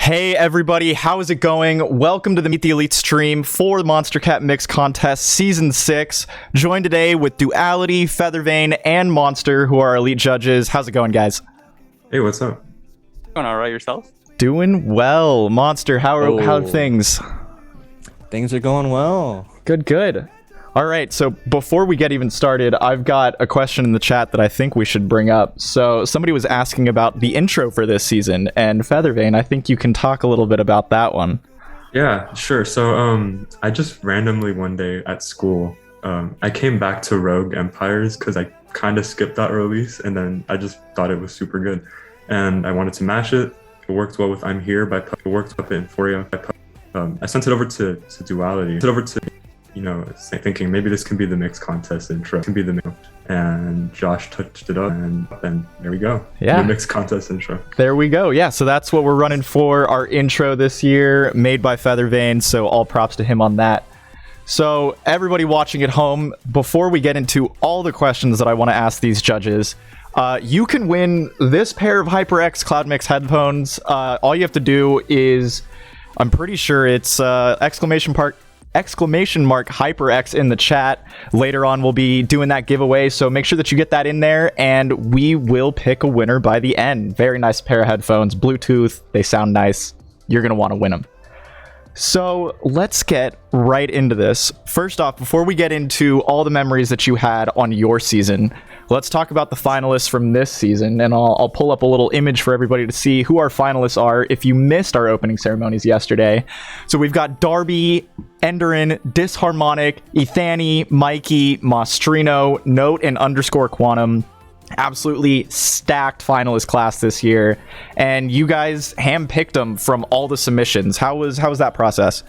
Hey everybody, how's it going? Welcome to the Meet the Elite stream for the Monster Cat Mix Contest Season 6. Joined today with Duality, Feathervane, and Monster, who are our elite judges. How's it going, guys? Hey, what's up? Going all right yourself? Doing well. Monster, how are things? Things are going well. Good. All right, so before we get even started, I've got a question in the chat that I think we should bring up. So somebody was asking about the intro for this season, and Feathervane, I think you can talk a little bit about that one. Yeah, sure. So I just randomly one day at school, I came back to Rogue Empires because I kind of skipped that release, and then I just thought it was super good. And I wanted to mash it. It worked well with I'm Here by It worked up in Euphoria. I sent it over to Duality. Thinking maybe this can be the mix contest intro. And Josh touched it up, and there we go. Yeah. The mix contest intro. There we go. Yeah, so that's what we're running for our intro this year, made by Feathervane, so all props to him on that. So everybody watching at home, before we get into all the questions that I want to ask these judges, you can win this pair of HyperX Cloud Mix headphones. All you have to do is, I'm pretty sure it's exclamation mark HyperX in the chat. Later on we'll be doing that giveaway, so make sure that you get that in there and we will pick a winner by the end. Very nice pair of headphones, Bluetooth, they sound nice. You're gonna want to win them. So let's get right into this. First off, before we get into all the memories that you had on your season, let's talk about the finalists from this season, and I'll pull up a little image for everybody to see who our finalists are if you missed our opening ceremonies yesterday. So we've got Darby, Enderin, Disharmonic, Ethani, Mikey, Mostrino, Note, and _ Quantum. Absolutely stacked finalist class this year, and you guys handpicked them from all the submissions. How was that process?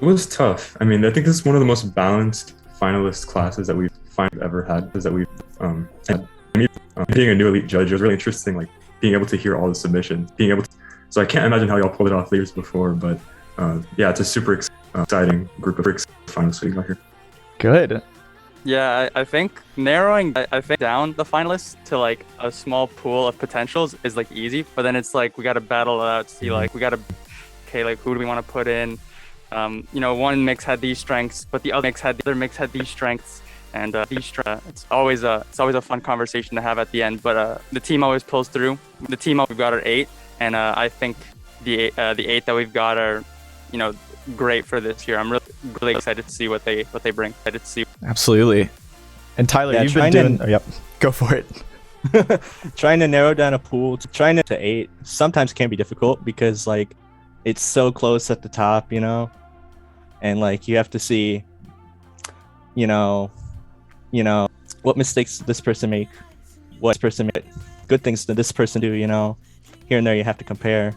It was tough. I mean, I think this is one of the most balanced finalist classes that we've ever had. Had. Being a new elite judge, it was really interesting, like being able to hear all the submissions, so I can't imagine how y'all pulled it off years before, but yeah, it's a super exciting group of finalists we got here. Good. Yeah, I think narrowing down the finalists to like a small pool of potentials is like easy, but then it's like we got to battle it out, see like who do we want to put in? One mix had these strengths, but the other mix had these strengths, and it's always a fun conversation to have at the end. But the team always pulls through. The team we've got are 8, and I think the 8 that we've got are, great for this year. I'm really excited to see what they bring. Absolutely. And Tyler, you've been doing. Yep, go for it. Trying to narrow down a pool to 8 sometimes can be difficult because like it's so close at the top, and like you have to see, what mistakes did this person make, good things did this person do, here and there you have to compare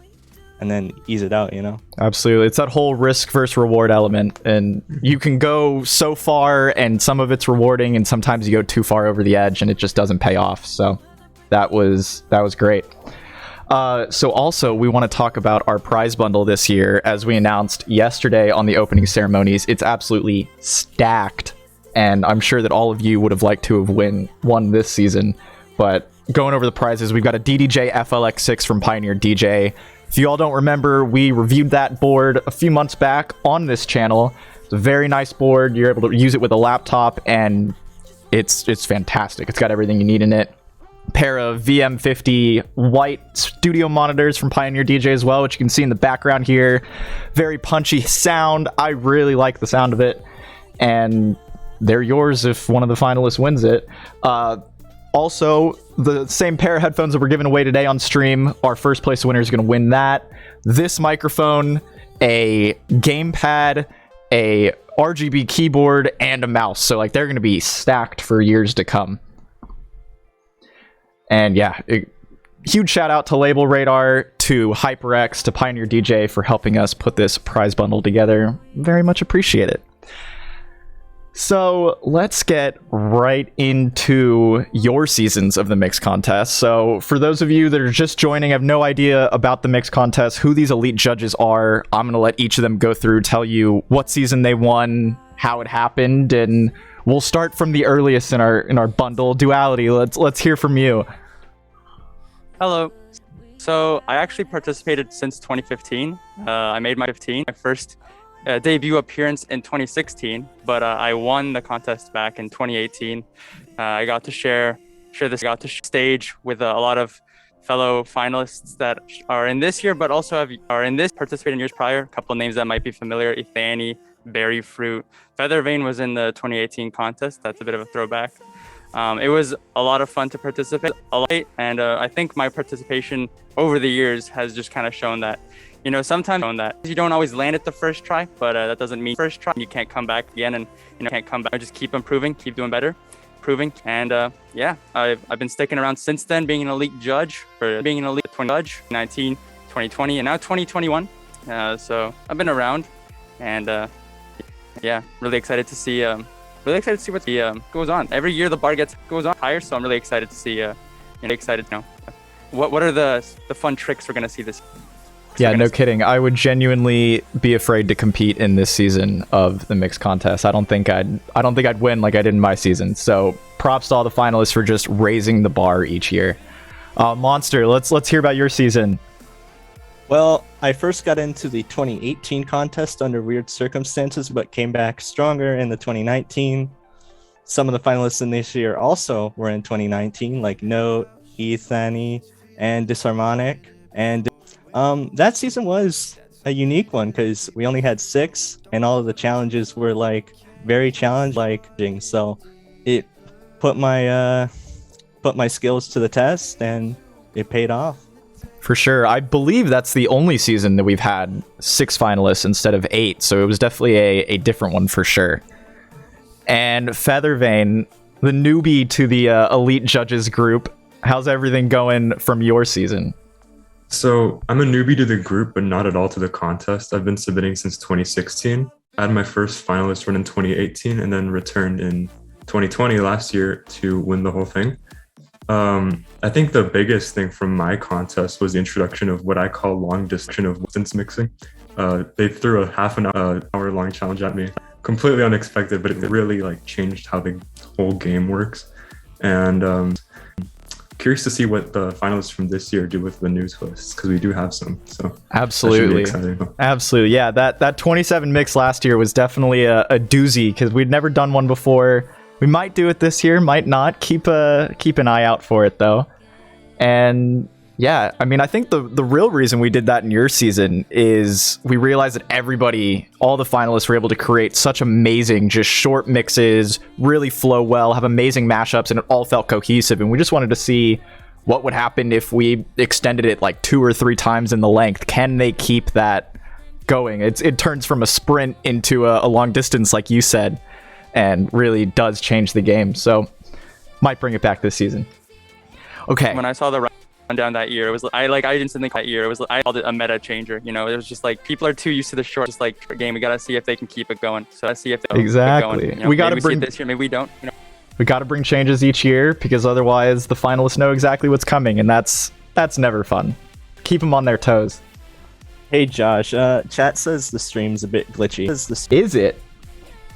and then ease it out, Absolutely. It's that whole risk versus reward element, and you can go so far and some of it's rewarding and sometimes you go too far over the edge and it just doesn't pay off. So that was great. So also we want to talk about our prize bundle this year. As we announced yesterday on the opening ceremonies, it's absolutely stacked, and I'm sure that all of you would have liked to have won this season. But going over the prizes, we've got a DDJ FLX6 from Pioneer DJ. If you all don't remember, we reviewed that board a few months back on this channel. It's a very nice board. You're able to use it with a laptop, and it's fantastic. It's got everything you need in it. Pair of VM50 white studio monitors from Pioneer DJ as well, which you can see in the background here. Very punchy sound. I really like the sound of it, and they're yours if one of the finalists wins it. Also, the same pair of headphones that we're giving away today on stream, our first place winner is going to win that. This microphone, a gamepad, a RGB keyboard, and a mouse. So like they're going to be stacked for years to come. And yeah, huge shout out to Label Radar, to HyperX, to Pioneer DJ for helping us put this prize bundle together. Very much appreciate it. So let's get right into your seasons of the Mix Contest. So for those of you that are just joining, have no idea about the Mix Contest, who these elite judges are, I'm going to let each of them go through, tell you what season they won, how it happened, and we'll start from the earliest in our bundle. Duality, let's hear from you. Hello. So I actually participated since 2015. I made my first debut appearance in 2016, but I won the contest back in 2018. I got to share stage with a lot of fellow finalists that are in this year, but also participated in years prior. A couple of names that might be familiar: Ethani, Berry Fruit. Feathervane was in the 2018 contest. That's a bit of a throwback. It was a lot of fun to participate, and I think my participation over the years has just kind of shown that, sometimes you don't always land it the first try, but that doesn't mean first try you can't come back again, and can't come back. Just keep improving, keep doing better, and I've been sticking around since then, being an elite judge 2019, 2020, and now 2021. So I've been around, and really excited to see. What goes on. Every year the bar goes on higher, so I'm really excited to see. What are the fun tricks we're gonna see this? Yeah, no kidding. I would genuinely be afraid to compete in this season of the mixed contest. I don't think I'd win like I did in my season. So props to all the finalists for just raising the bar each year. Monster, let's hear about your season. Well, I first got into the 2018 contest under weird circumstances, but came back stronger in the 2019. Some of the finalists in this year also were in 2019, like Note, Ethani, and Disharmonic. And that season was a unique one because we only had 6, and all of the challenges were like very challenging. So it put my skills to the test, and it paid off. For sure. I believe that's the only season that we've had 6 finalists instead of 8, so it was definitely a different one for sure. And Feathervane, the newbie to the elite judges group, how's everything going from your season? So I'm a newbie to the group, but not at all to the contest. I've been submitting since 2016. I had my first finalist run in 2018 and then returned in 2020 last year to win the whole thing. I think the biggest thing from my contest was the introduction of what I call long distance mixing. They threw a half an hour long challenge at me, completely unexpected, but it really changed how the whole game works. And curious to see what the finalists from this year do with the new twists, because we do have some. So absolutely, yeah. That 27 mix last year was definitely a doozy because we'd never done one before. We might do it this year, might not. Keep an eye out for it though. And yeah, I mean, I think the real reason we did that in your season is we realized that all the finalists were able to create such amazing, just short mixes, really flow well, have amazing mashups, and it all felt cohesive. And we just wanted to see what would happen if we extended it 2 or 3 times in the length. Can they keep that going? It turns from a sprint into a long distance, like you said, and really does change the game. So might bring it back this season. Okay. When I saw the rundown that year, it was I instantly that year. It was I called it a meta changer. It was just people are too used to the short game. We gotta see if they can keep it going. So let's see if they exactly. Keep it going. We gotta bring see it this year. Maybe we don't. We gotta bring changes each year because otherwise the finalists know exactly what's coming, and that's never fun. Keep them on their toes. Hey Josh, chat says the stream's a bit glitchy. Is it?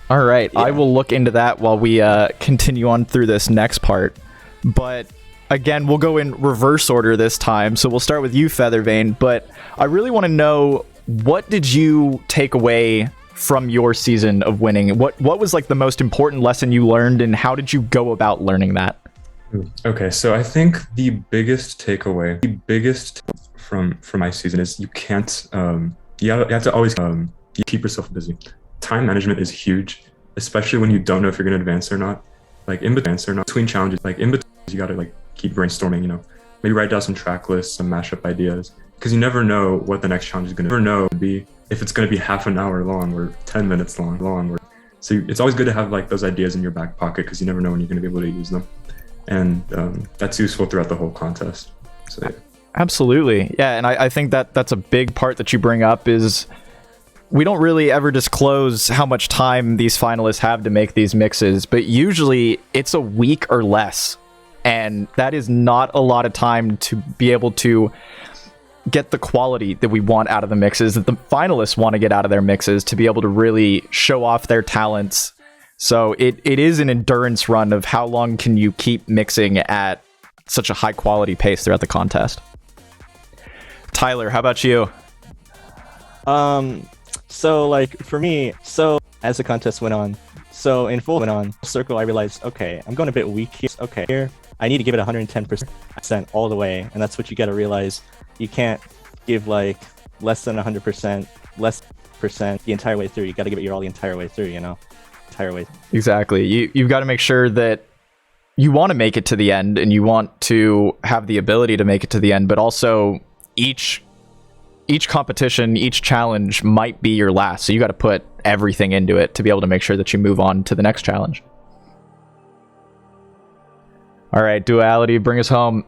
All right, yeah. I will look into that while we continue on through this next part. But again, we'll go in reverse order this time. So we'll start with you, Feathervane. But I really want to know, what did you take away from your season of winning? What was the most important lesson you learned, and how did you go about learning that? Okay, so I think the biggest takeaway, from my season is you can't, you have to always you keep yourself busy. Time management is huge, especially when you don't know if you're going to advance or not. In between challenges, in between, you got to keep brainstorming, maybe write down some track lists, some mashup ideas, because you never know what the next challenge is going to be, if it's going to be half an hour long or 10 minutes long. So it's always good to have those ideas in your back pocket, because you never know when you're going to be able to use them. And that's useful throughout the whole contest. So yeah. Absolutely. Yeah, and I think that's a big part that you bring up is we don't really ever disclose how much time these finalists have to make these mixes, but usually it's a week or less. And that is not a lot of time to be able to get the quality that we want out of the mixes, that the finalists want to get out of their mixes, to be able to really show off their talents. So it is an endurance run of how long can you keep mixing at such a high quality pace throughout the contest. Tyler, how about you? So like for me, so as the contest went on, so in full circle, I realized, okay, I'm going a bit weak here. Okay, here I need to give it 110% all the way, and that's what you got to realize. You can't give like less than 100%, less percent the entire way through. You got to give it your all the entire way through. Entire way. Exactly. You've got to make sure that you want to make it to the end, and you want to have the ability to make it to the end, but also each competition, each challenge might be your last, so you got to put everything into it to be able to make sure that you move on to the next challenge. All right, Duality, bring us home.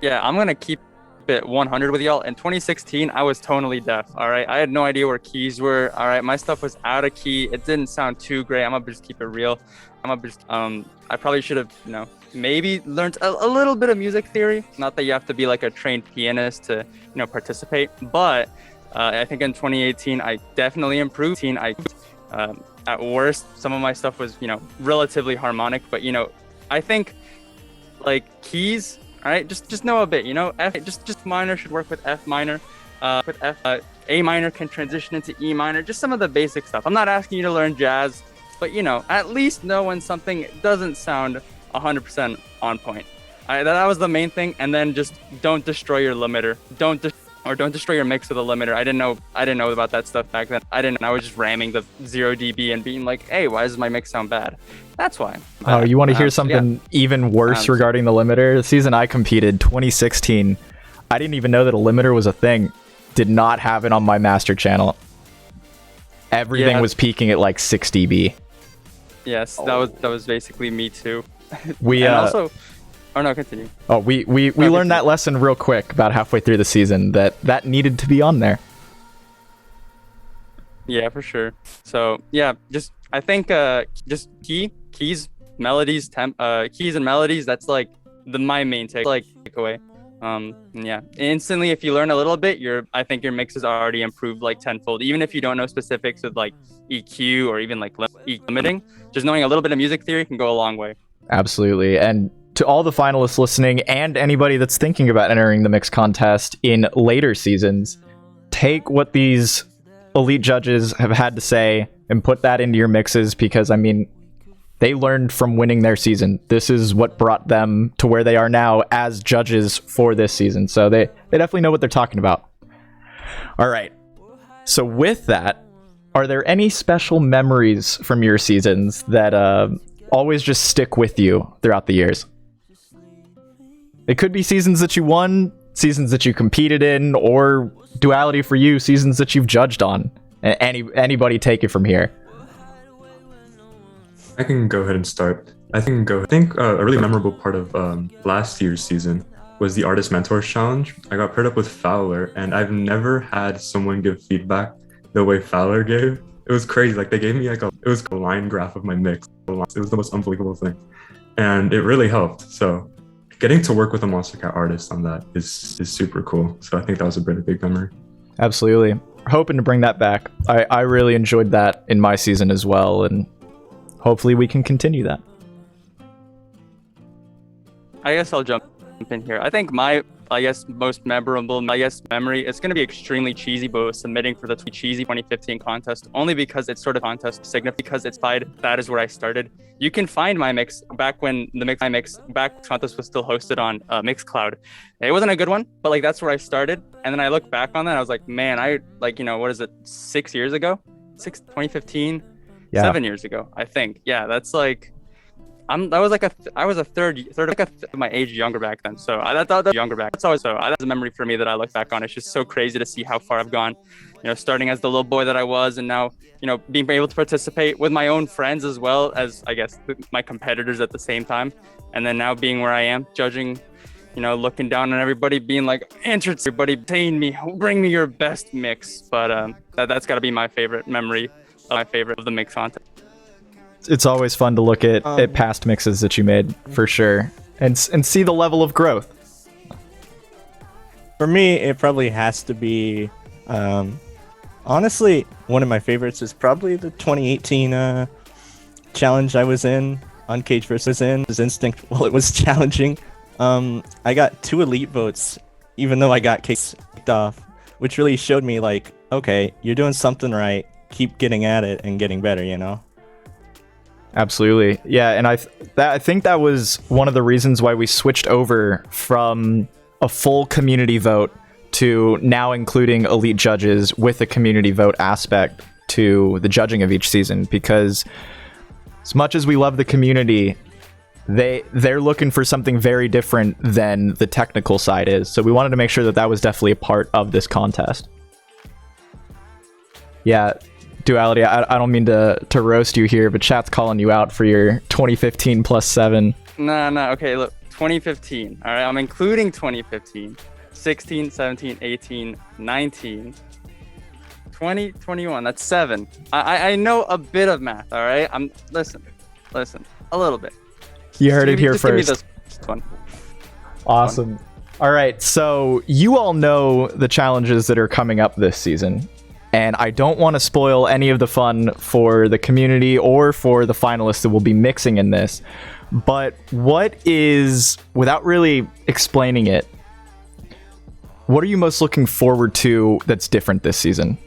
Yeah, I'm gonna keep it 100 with y'all. In 2016, I was tonally deaf. All right, I had no idea where keys were. All right, my stuff was out of key. It didn't sound too great. I'm gonna just keep it real. I probably should have, maybe learned a little bit of music theory. Not that you have to be like a trained pianist to, participate. But I think in 2018, I definitely improved. At worst, some of my stuff was, relatively harmonic. But, I think like keys, all right, just know a bit, F, just minor should work with F minor. With F, A minor can transition into E minor. Just some of the basic stuff. I'm not asking you to learn jazz, but, at least know when something doesn't sound 100% on point. That was the main thing. And then just don't destroy your limiter. Don't destroy your mix with a limiter. I didn't know about that stuff back then. I was just ramming the 0 dB and being like, hey, why does my mix sound bad? That's why. Oh, you want to hear something even worse regarding the limiter? The season I competed, 2016, I didn't even know that a limiter was a thing. Did not have it on my master channel. Everything was peaking at like 6 dB. Yes, that was basically me too. We also, oh no, continue. Oh, we learned that lesson real quick about halfway through the season that needed to be on there. Yeah, for sure. So yeah, I think just keys, melodies, keys and melodies. That's like my main takeaway. Yeah, instantly if you learn a little bit, I think your mix is already improved like tenfold. Even if you don't know specifics with like EQ or even like limiting, just knowing a little bit of music theory can go a long way. Absolutely. And to all the finalists listening and anybody that's thinking about entering the mix contest in later seasons, take what these elite judges have had to say and put that into your mixes, because I mean, they learned from winning their season. This is what brought them to where they are now as judges for this season. So they definitely know what they're talking about. All right. So with that, are there any special memories from your seasons that always just stick with you throughout the years? It could be seasons that you won, seasons that you competed in, or Duality for you, seasons that you've judged on. Anybody take it from here. I can go ahead and start. I think a really memorable part of last year's season was the Artist Mentors Challenge. I got paired up with Fowler, and I've never had someone give feedback the way Fowler gave. It was crazy. Like, they gave me it was a line graph of my mix. It was the most unbelievable thing, and it really helped. So getting to work with a Monster Cat artist on that is super cool. So I think that was a really big memory. Absolutely. Hoping to bring that back. I really enjoyed that in my season as well, and hopefully we can continue that. I guess I'll jump in here. I think most memorable memory, it's going to be extremely cheesy, but was submitting for the cheesy 2015 contest, only because it's sort of contest significant, because it's that is where I started. You can find my mix back when my mix contest was still hosted on Mixcloud. It wasn't a good one, but like that's where I started. And then I look back on that, I was like, man, what is it, 6 years ago? 2015? Yeah. 7 years ago, I think. Yeah, that's like, I was a third of my age younger back then. So I thought that younger back. That's a memory for me that I look back on. It's just so crazy to see how far I've gone, starting as the little boy that I was, and now, being able to participate with my own friends as well as, I guess, my competitors at the same time. And then now being where I am, judging, looking down on everybody, being like, everybody paying me, bring me your best mix. But that's got to be my favorite memory, of the mix contest. It's always fun to look at past mixes that you made, for sure, and see the level of growth. For me, it probably has to be, honestly, one of my favorites is probably the 2018 challenge I was in, Uncaged versus Instinct. Well, it was challenging. I got 2 elite votes even though I got kicked off, which really showed me like, okay, you're doing something right. Keep getting at it and getting better, you know? Absolutely. Yeah, and I think that was one of the reasons why we switched over from a full community vote to now including elite judges with a community vote aspect to the judging of each season, because as much as we love the community, they're looking for something very different than the technical side is. So we wanted to make sure that that was definitely a part of this contest. Yeah, Duality, I don't mean to roast you here, but chat's calling you out for your 2015 plus 7. No, okay, look, 2015, all right, I'm including 2015, 16, 17, 18, 19, 20, 21, that's 7. I know a bit of math, all right? Listen, a little bit. You heard it here just give me first. this one. Awesome. All right, so you all know the challenges that are coming up this season, and I don't want to spoil any of the fun for the community or for the finalists that will be mixing in this, but what is, without really explaining it, what are you most looking forward to that's different this season?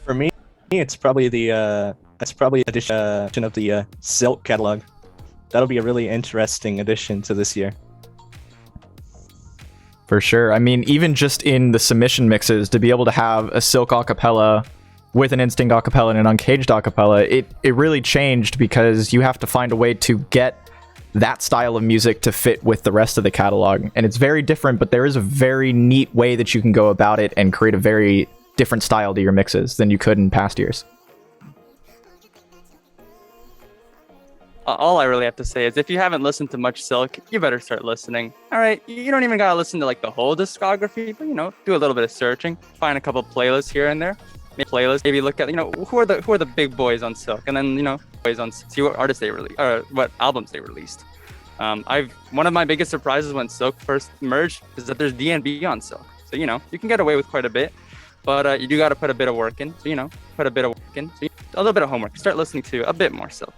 For me, it's probably the addition of the Silk catalog. That'll be a really interesting addition to this year. For sure. I mean, even just in the submission mixes, to be able to have a Silk acapella with an Instinct acapella and an Uncaged acapella, it really changed, because you have to find a way to get that style of music to fit with the rest of the catalog. And it's very different, but there is a very neat way that you can go about it and create a very different style to your mixes than you could in past years. All I really have to say is if you haven't listened to much Silk, you better start listening. All right, you don't even gotta listen to like the whole discography, but do a little bit of searching, find a couple playlists here and there. Maybe look at who are the big boys on Silk, and then see what artists they released or what albums they released. One of my biggest surprises when Silk first merged is that there's D&B on Silk, so you can get away with quite a bit, but you do got to put a bit of work in. So put a bit of work in, so a little bit of homework. Start listening to a bit more Silk.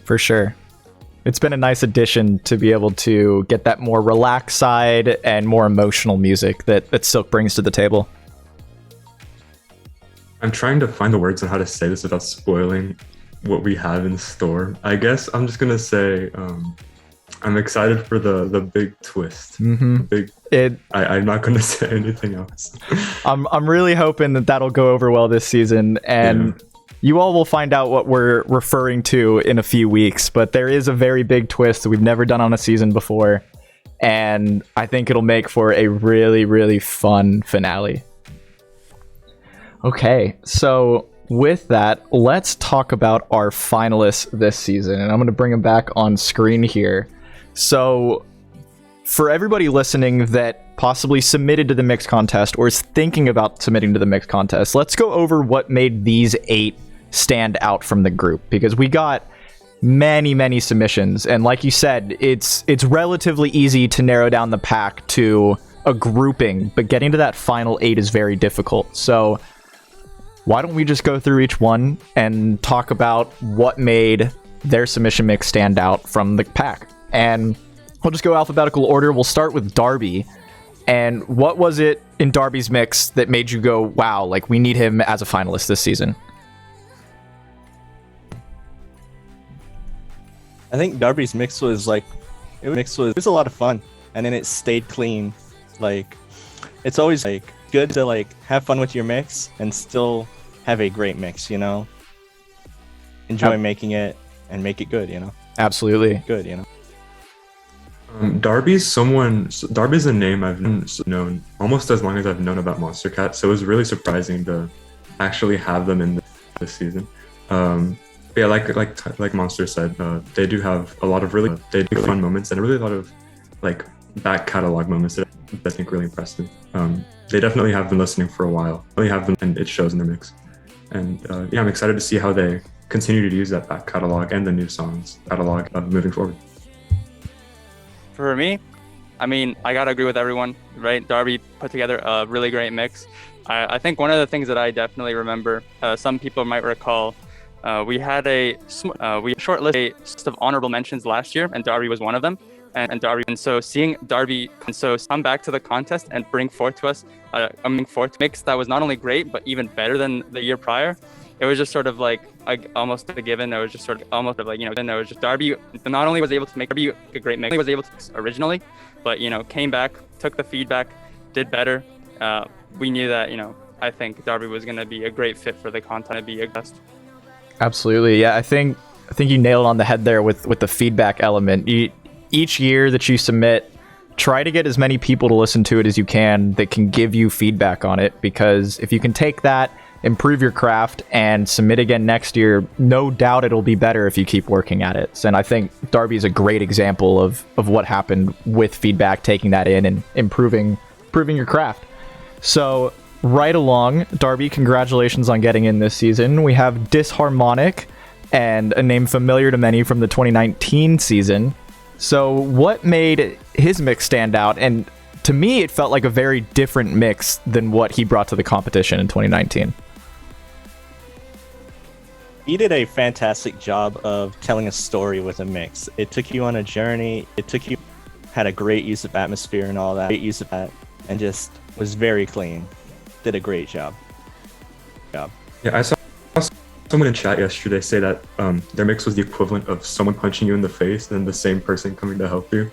For sure. It's been a nice addition to be able to get that more relaxed side and more emotional music that Silk brings to the table. I'm trying to find the words on how to say this without spoiling what we have in store. I guess I'm just gonna say I'm excited for the big twist. Mm-hmm. I'm not gonna say anything else. I'm really hoping that that'll go over well this season, and you all will find out what we're referring to in a few weeks. But there is a very big twist that we've never done on a season before, and I think it'll make for a really, really fun finale. Okay, so with that, let's talk about our finalists this season, and I'm going to bring them back on screen here. So for everybody listening that possibly submitted to the mix contest or is thinking about submitting to the mix contest, let's go over what made these 8 stand out from the group, because we got many submissions, and like you said, it's relatively easy to narrow down the pack to a grouping, but getting to that final 8 is very difficult. So why don't we just go through each one and talk about what made their submission mix stand out from the pack? And we'll just go alphabetical order. We'll start with Darby. And what was it in Darby's mix that made you go, wow, like we need him as a finalist this season? I think Darby's mix was it was a lot of fun, and then it stayed clean. Like, it's always good to have fun with your mix and still have a great mix, enjoy making it and make it good, Absolutely. Good. Darby's a name I've known almost as long as I've known about Monster Cat, so it was really surprising to actually have them in this season. Yeah, like Monster said, they do have a lot of really fun moments and really a lot of back catalog moments that I think really impressed me. They definitely have been listening for a while. Really have them, and it shows in their mix. And I'm excited to see how they continue to use that back catalog and the new songs catalog moving forward. For me, I gotta agree with everyone, right? Darby put together a really great mix. I think one of the things that I definitely remember, some people might recall, we had a short list of honorable mentions last year, and Darby was one of them. and Darby. And so seeing Darby come back to the contest and bring forth to us a mix that was not only great, but even better than the year prior, it was just sort of like almost a given. It was just sort of almost like, then there was just Darby not only was able to make Darby a great mix, was able to mix originally, but, came back, took the feedback, did better. We knew that, I think Darby was going to be a great fit for the content, be a guest. Absolutely. Yeah, I think you nailed it on the head there with the feedback element. Each year that you submit, try to get as many people to listen to it as you can that can give you feedback on it, because if you can take that, improve your craft, and submit again next year, no doubt it'll be better if you keep working at it. And I think Darby is a great example of what happened with feedback, taking that in and improving your craft. So right along, Darby, congratulations on getting in this season. We have Disharmonic, and a name familiar to many from the 2019 season. So what made his mix stand out? And to me, it felt like a very different mix than what he brought to the competition in 2019. He did a fantastic job of telling a story with a mix. It took you on a journey. Had a great use of atmosphere and all that. And just was very clean. Did a great job. Yeah, I saw someone in chat yesterday say that their mix was the equivalent of someone punching you in the face and the same person coming to help you.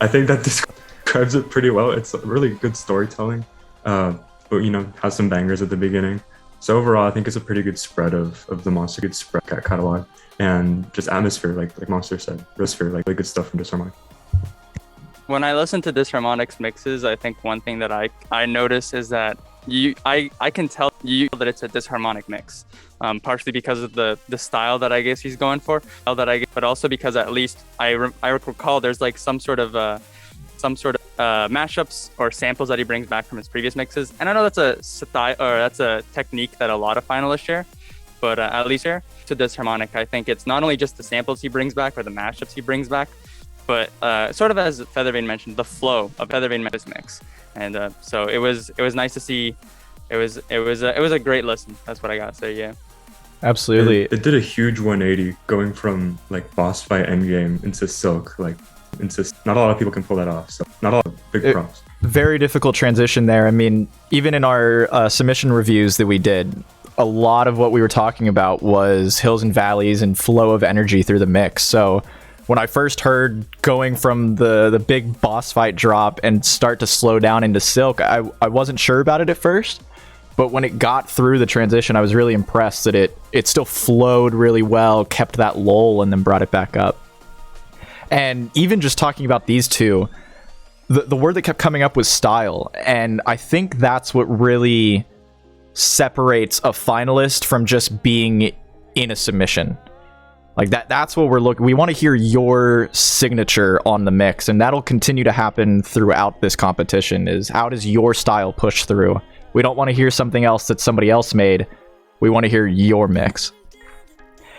I think that describes it pretty well. It's really good storytelling, but has some bangers at the beginning. So overall, I think it's a pretty good spread of the Monster, good spread catalog, and just atmosphere, like Monster said, atmosphere, like really good stuff from Disharmonic. When I listen to Disharmonic's mixes, I think one thing that I notice is that I can tell that it's a Disharmonic mix, partially because of the style that I guess he's going for, but also because at least I recall there's like some sort of mashups or samples that he brings back from his previous mixes, and I know that's a style or that's a technique that a lot of finalists share, but at least here to Disharmonic, I think it's not only just the samples he brings back or the mashups he brings back, but sort of as Feathervane mentioned, the flow of Feathervane mix, and so it was nice to see. It was a great listen. That's what I got to say. Yeah, absolutely. It did a huge 180 going from like boss fight endgame into Silk. Not a lot of people can pull that off. So not a lot of big props. Very difficult transition there. I mean, even in our submission reviews that we did, a lot of what we were talking about was hills and valleys and flow of energy through the mix. So when I first heard going from the big boss fight drop and start to slow down into Silk, I wasn't sure about it at first. But when it got through the transition, I was really impressed that it still flowed really well, kept that lull, and then brought it back up. And even just talking about these two, the word that kept coming up was style. And I think that's what really separates a finalist from just being in a submission. Like that's what we're looking. We want to hear your signature on the mix, and that'll continue to happen throughout this competition. Is how does your style push through? We don't want to hear something else that somebody else made. We want to hear your mix.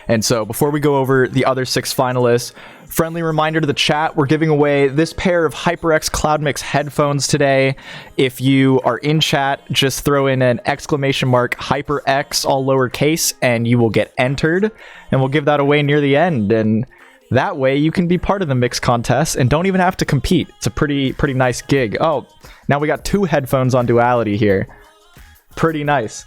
And so before we go over the other 6 finalists, friendly reminder to the chat, we're giving away this pair of HyperX Cloud Mix headphones today. If you are in chat, just throw in an exclamation mark HyperX, all lowercase, and you will get entered. And we'll give that away near the end. And that way you can be part of the mix contest and don't even have to compete. It's a pretty nice gig. Oh, now we got 2 headphones on Duality here. Pretty nice.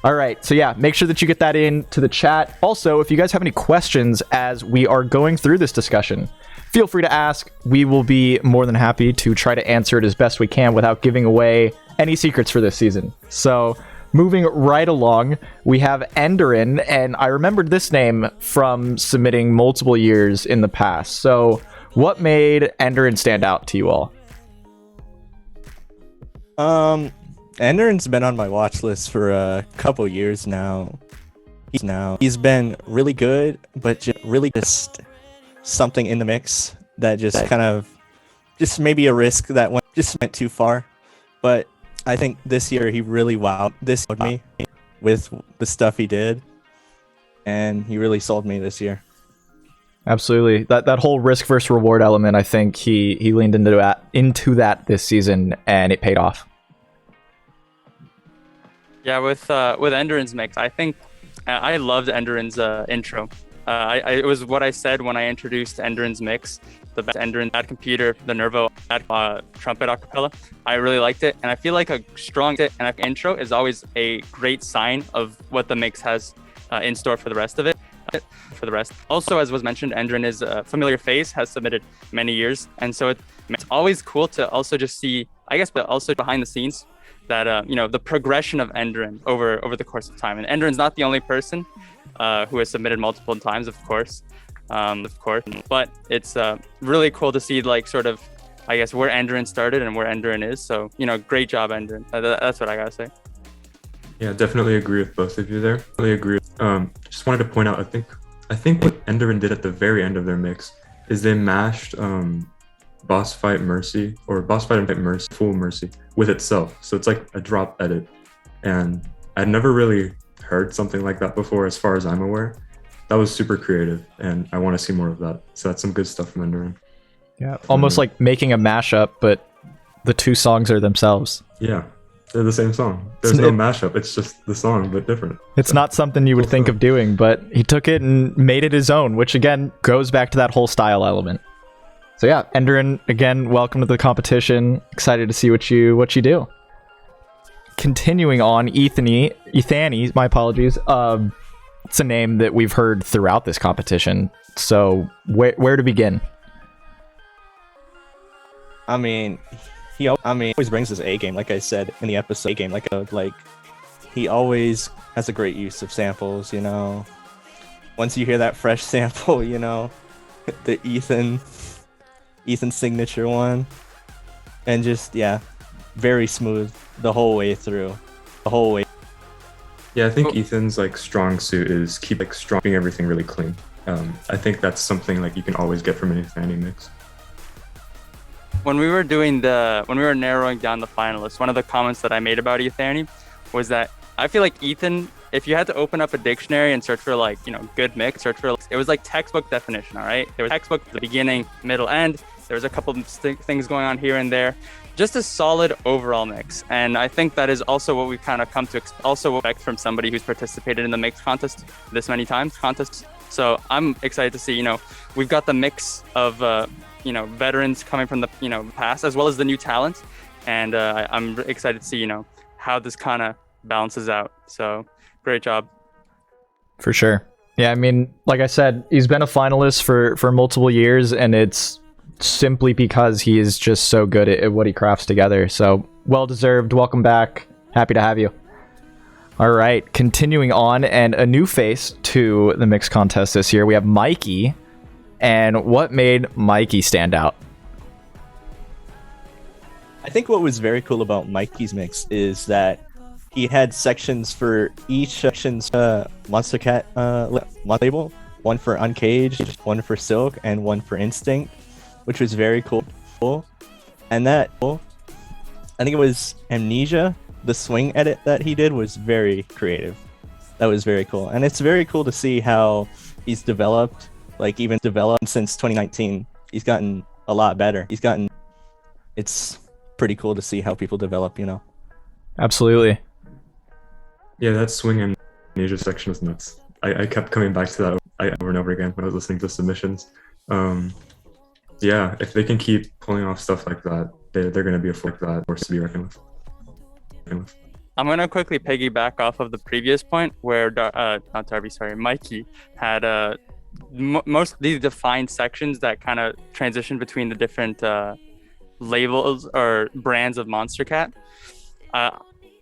All right, so yeah, make sure that you get that in to the chat. Also, if you guys have any questions as we are going through this discussion, feel free to ask. We will be more than happy to try to answer it as best we can without giving away any secrets for this season. So moving right along, we have Enderin, and I remembered this name from submitting multiple years in the past. So what made Enderin stand out to you all? Enderin's been on my watch list for a couple years now. He's been really good, but just something in the mix that just kind of just maybe a risk that went too far. But I think this year he really wowed me with the stuff he did, and he really sold me this year. Absolutely. That whole risk versus reward element, I think he leaned into that this season, and it paid off. Yeah, with Enderin's mix, I think I loved Enderin's intro. It was what I said when I introduced Enderin's mix, the best Enderin, Bad Computer, the Nervo, trumpet acapella. I really liked it, and I feel like a strong intro is always a great sign of what the mix has in store for the rest of it. Also, as was mentioned, Enderin is a familiar face, has submitted many years, and so it's always cool to also just see, I guess, but also behind the scenes, that the progression of Enderin over the course of time. And Enderin's not the only person who has submitted multiple times, of course, but it's really cool to see, like, sort of, I guess, where Enderin started and where Enderin is. So, great job, Enderin. That's what I gotta say. Yeah, definitely agree with both of you there. Really agree. Just wanted to point out, I think what Enderin did at the very end of their mix is they mashed Boss Fight Mercy or Boss Fight and Fight Mercy, Full Mercy with itself. So it's like a drop edit. And I'd never really heard something like that before, as far as I'm aware. That was super creative, and I want to see more of that. So that's some good stuff from Enderin. Yeah, almost like making a mashup, but the two songs are themselves. Yeah, they're the same song. There's no mashup. It's just the song, but different. It's not something you would think of doing, but he took it and made it his own, which again goes back to that whole style element. So yeah, Enderin, again, welcome to the competition. Excited to see what you do. Continuing on, Ethany, my apologies. It's a name that we've heard throughout this competition. So where to begin? I mean, he always brings his A game, like I said in the episode. A game, like he always has a great use of samples. Once you hear that fresh sample, the Ethan signature one, and just very smooth the whole way through. Yeah, I think Ethan's like strong suit is keeping everything really clean. I think that's something like you can always get from an Ethany mix. When we were narrowing down the finalists, one of the comments that I made about Ethany was that I feel like Ethan, if you had to open up a dictionary and search for good mix, it was like textbook definition, all right? There was textbook the beginning, middle, end. There was a couple of things going on here and there. Just a solid overall mix. And I think that is also what we've kind of come to expect from somebody who's participated in the mix contest this many times. So I'm excited to see, we've got the mix of, veterans coming from the, past, as well as the new talent. And I'm excited to see, how this kind of balances out. So great job. For sure. Yeah, I mean, like I said, he's been a finalist for multiple years, and it's simply because he is just so good at what he crafts together. So well deserved. Welcome back. Happy to have you. All right, continuing on, and a new face to the mix contest this year. We have Mikey. And what made Mikey stand out? I think what was very cool about Mikey's mix is that he had sections for each section's Monster Cat label. One for Uncaged, one for Silk, and one for Instinct, which was very cool. And I think it was Amnesia, the swing edit that he did was very creative. That was very cool. And it's very cool to see how he's developed, since 2019. He's gotten a lot better. It's pretty cool to see how people develop, Absolutely. Yeah, that swing and Amnesia section was nuts. I kept coming back to that over and over again when I was listening to submissions. Yeah, if they can keep pulling off stuff like that, they're going to be a force to be reckoned with. I'm going to quickly piggyback off of the previous point where, Mikey had mostly defined sections that kind of transition between the different labels or brands of Monster Cat.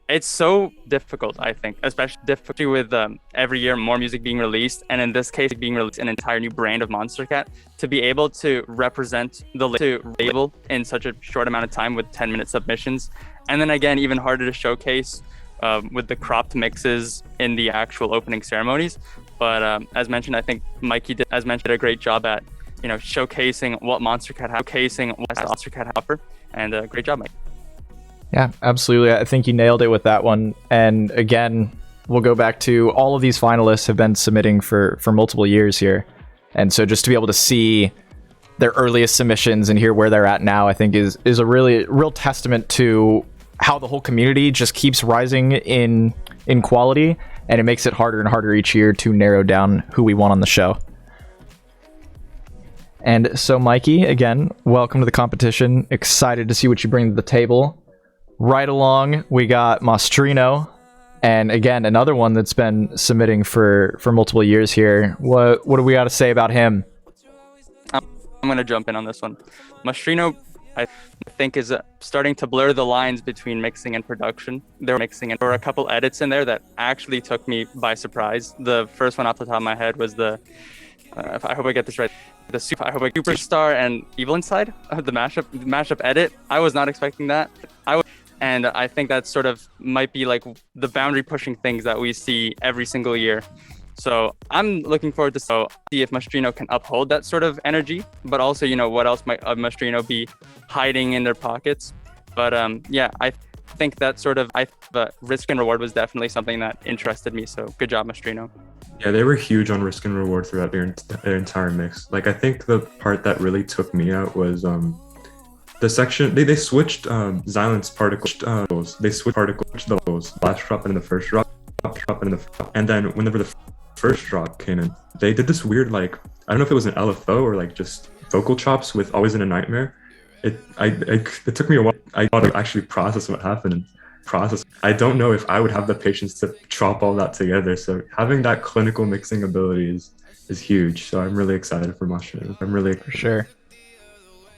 It's so difficult, I think, especially with every year more music being released, and in this case being released an entire new brand of Monster Cat, to be able to represent the label in such a short amount of time with 10-minute submissions, and then again even harder to showcase with the cropped mixes in the actual opening ceremonies. But as mentioned, I think Mikey did a great job at showcasing what Monster Cat offer, and great job, Mike. Yeah, absolutely. I think you nailed it with that one. And again, we'll go back to all of these finalists have been submitting for multiple years here. And so just to be able to see their earliest submissions and hear where they're at now, I think is a real testament to how the whole community just keeps rising in quality. And it makes it harder and harder each year to narrow down who we want on the show. And so, Mikey, again, welcome to the competition. Excited to see what you bring to the table. Right along, we got Mostrino, and again, another one that's been submitting for multiple years here. What do we got to say about him? I'm gonna jump in on this one. Mostrino, I think, is starting to blur the lines between mixing and production. There were a couple edits in there that actually took me by surprise. The first one off the top of my head was I hope I get this right. Superstar and Evil Inside, the mashup edit. I was not expecting that. And I think that sort of might be like the boundary pushing things that we see every single year. So I'm looking forward to see if Mostrino can uphold that sort of energy, but also, what else might Mostrino be hiding in their pockets. But yeah, I think that risk and reward was definitely something that interested me. So good job, Mostrino. Yeah, they were huge on risk and reward throughout their entire mix. Like, I think the part that really took me out was the section they switched Xylan's particles. They switched particles last drop and then the first drop, and then whenever the first drop came in, they did this weird, like, I don't know if it was an LFO or like just vocal chops with Always in a Nightmare. It took me a while. I got to actually process what happened and process. I don't know if I would have the patience to chop all that together. So having that clinical mixing ability is huge. So I'm really excited for Mostrino. For sure.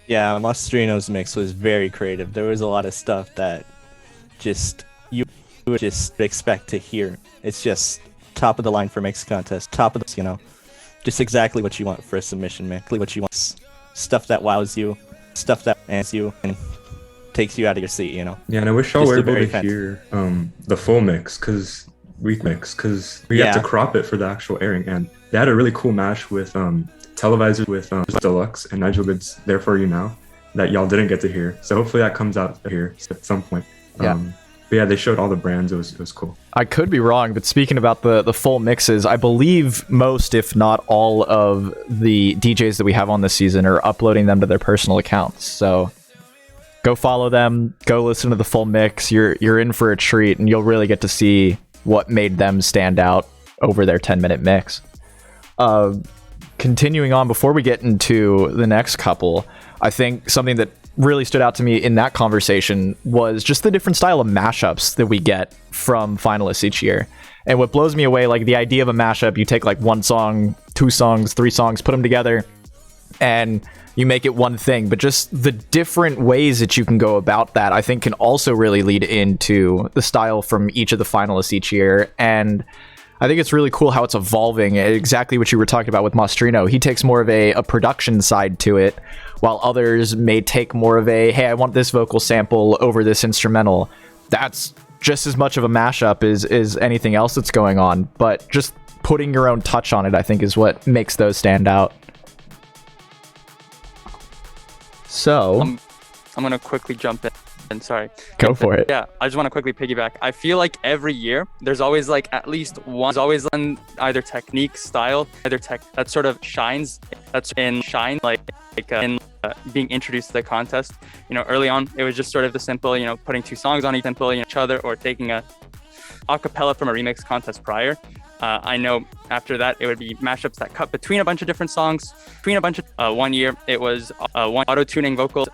Yeah, Mostrino's mix was very creative. There was a lot of stuff that you would just expect to hear. It's just top of the line for mix contest. Just exactly what you want for a submission mix. What you want. Stuff that wows you, stuff that ants you, and takes you out of your seat, Yeah, and I wish y'all were able to hear the full mix, because we have to crop it for the actual airing, and they had a really cool mash with Televisor with Deluxe and Nigel Good's There For You Now that y'all didn't get to hear. So hopefully that comes out here at some point. Yeah. But yeah, they showed all the brands. It was cool. I could be wrong, but speaking about the full mixes, I believe most, if not all, of the DJs that we have on this season are uploading them to their personal accounts. So go follow them, go listen to the full mix. You're in for a treat, and you'll really get to see what made them stand out over their 10-minute mix. Continuing on, before we get into the next couple, I think something that really stood out to me in that conversation was just the different style of mashups that we get from finalists each year. And what blows me away, like the idea of a mashup, you take like one song, two songs, three songs, put them together, and you make it one thing. But just the different ways that you can go about that, I think, can also really lead into the style from each of the finalists each year. And I think it's really cool how it's evolving. Exactly what you were talking about with Mostrino. He takes more of a production side to it, while others may take more of a, hey, I want this vocal sample over this instrumental. That's just as much of a mashup as anything else that's going on, but just putting your own touch on it, I think, is what makes those stand out. So I'm gonna quickly jump in. Sorry. Go for it. Yeah, I just want to quickly piggyback. I feel like every year there's always like at least one, always in either technique, style, that sort of shines. That's in shine in being introduced to the contest. Early on it was just sort of the simple, putting two songs on each other, or taking a acapella from a remix contest prior. I know after that it would be mashups that cut between a bunch of different songs. One year it was one auto-tuning vocals,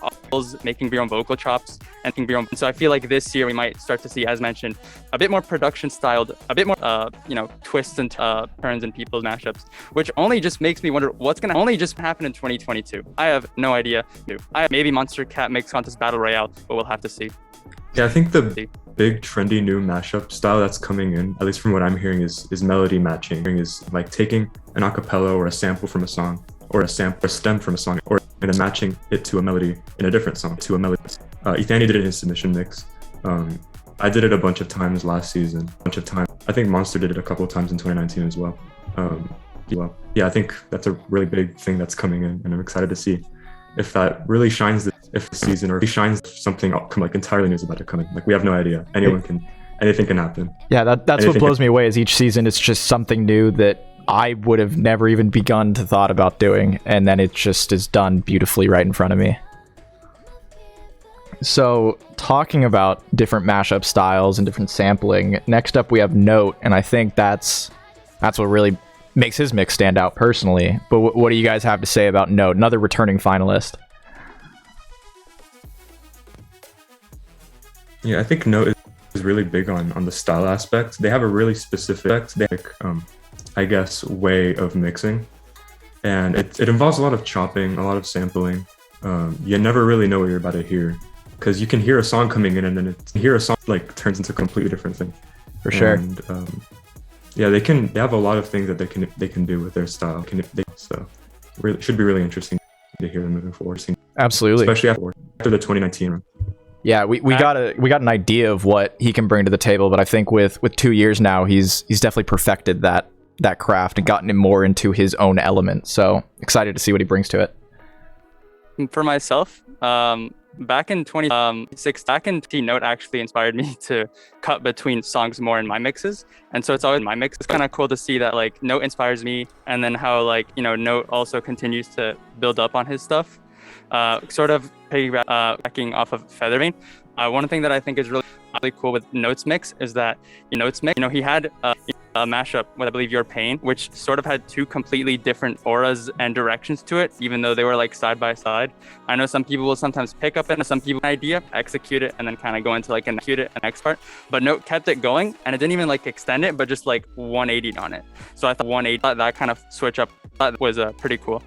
making your own vocal chops, and making your own. So I feel like this year we might start to see, as mentioned, a bit more production styled, a bit more twists and turns in people's mashups, which only just makes me wonder what's gonna only just happen in 2022. I have no idea. Maybe Monster Cat Mix Contest Battle Royale, but we'll have to see. Yeah, I think the big trendy new mashup style that's coming in, at least from what I'm hearing, is melody matching. Is like taking an acapella or a sample from a song, or a stem from a song, and then matching it to a melody in a different song, to a melody. Ethani did it in his submission mix. I did it a bunch of times last season. I think Monster did it a couple of times in 2019 as well. Yeah, I think that's a really big thing that's coming in, and I'm excited to see if that really shines if the season, or if he shines something like entirely new is about to come in. Like, we have no idea. Anything can happen. Yeah, that's what blows me away, is each season it's just something new that I would have never even begun to thought about doing, and then it just is done beautifully right in front of me. So, talking about different mashup styles and different sampling, next up we have Note, and I think that's what really makes his mix stand out personally. But what do you guys have to say about Note, another returning finalist? Yeah, I think Note is really big on the style aspect. They have a really specific, I guess, way of mixing, and it involves a lot of chopping, a lot of sampling. You never really know what you're about to hear, because you can hear a song coming in and then hear a song like turns into a completely different thing. For sure. And yeah, they have a lot of things that they can do with their style. So really should be really interesting to hear them moving forward. Absolutely, especially after the 2019 run. Yeah, we got an idea of what he can bring to the table, but I think with 2 years now, he's definitely perfected that craft and gotten him more into his own element. So excited to see what he brings to it. For myself, back in 2016, Note actually inspired me to cut between songs more in my mixes, and so it's always my mix. It's kind of cool to see that like Note inspires me, and then how like Note also continues to build up on his stuff. Sort of piggybacking off of Feathervein. One thing that I think is really cool with Note's mix is that he had a mashup with, I believe, Your Pain, which sort of had two completely different auras and directions to it, even though they were like side by side. I know some people will sometimes pick up it, some people an idea, execute it, and then kind of go into like an next part. But Note kept it going, and it didn't even like extend it, but just like 180'd on it. So I thought 180, that kind of switch up was pretty cool.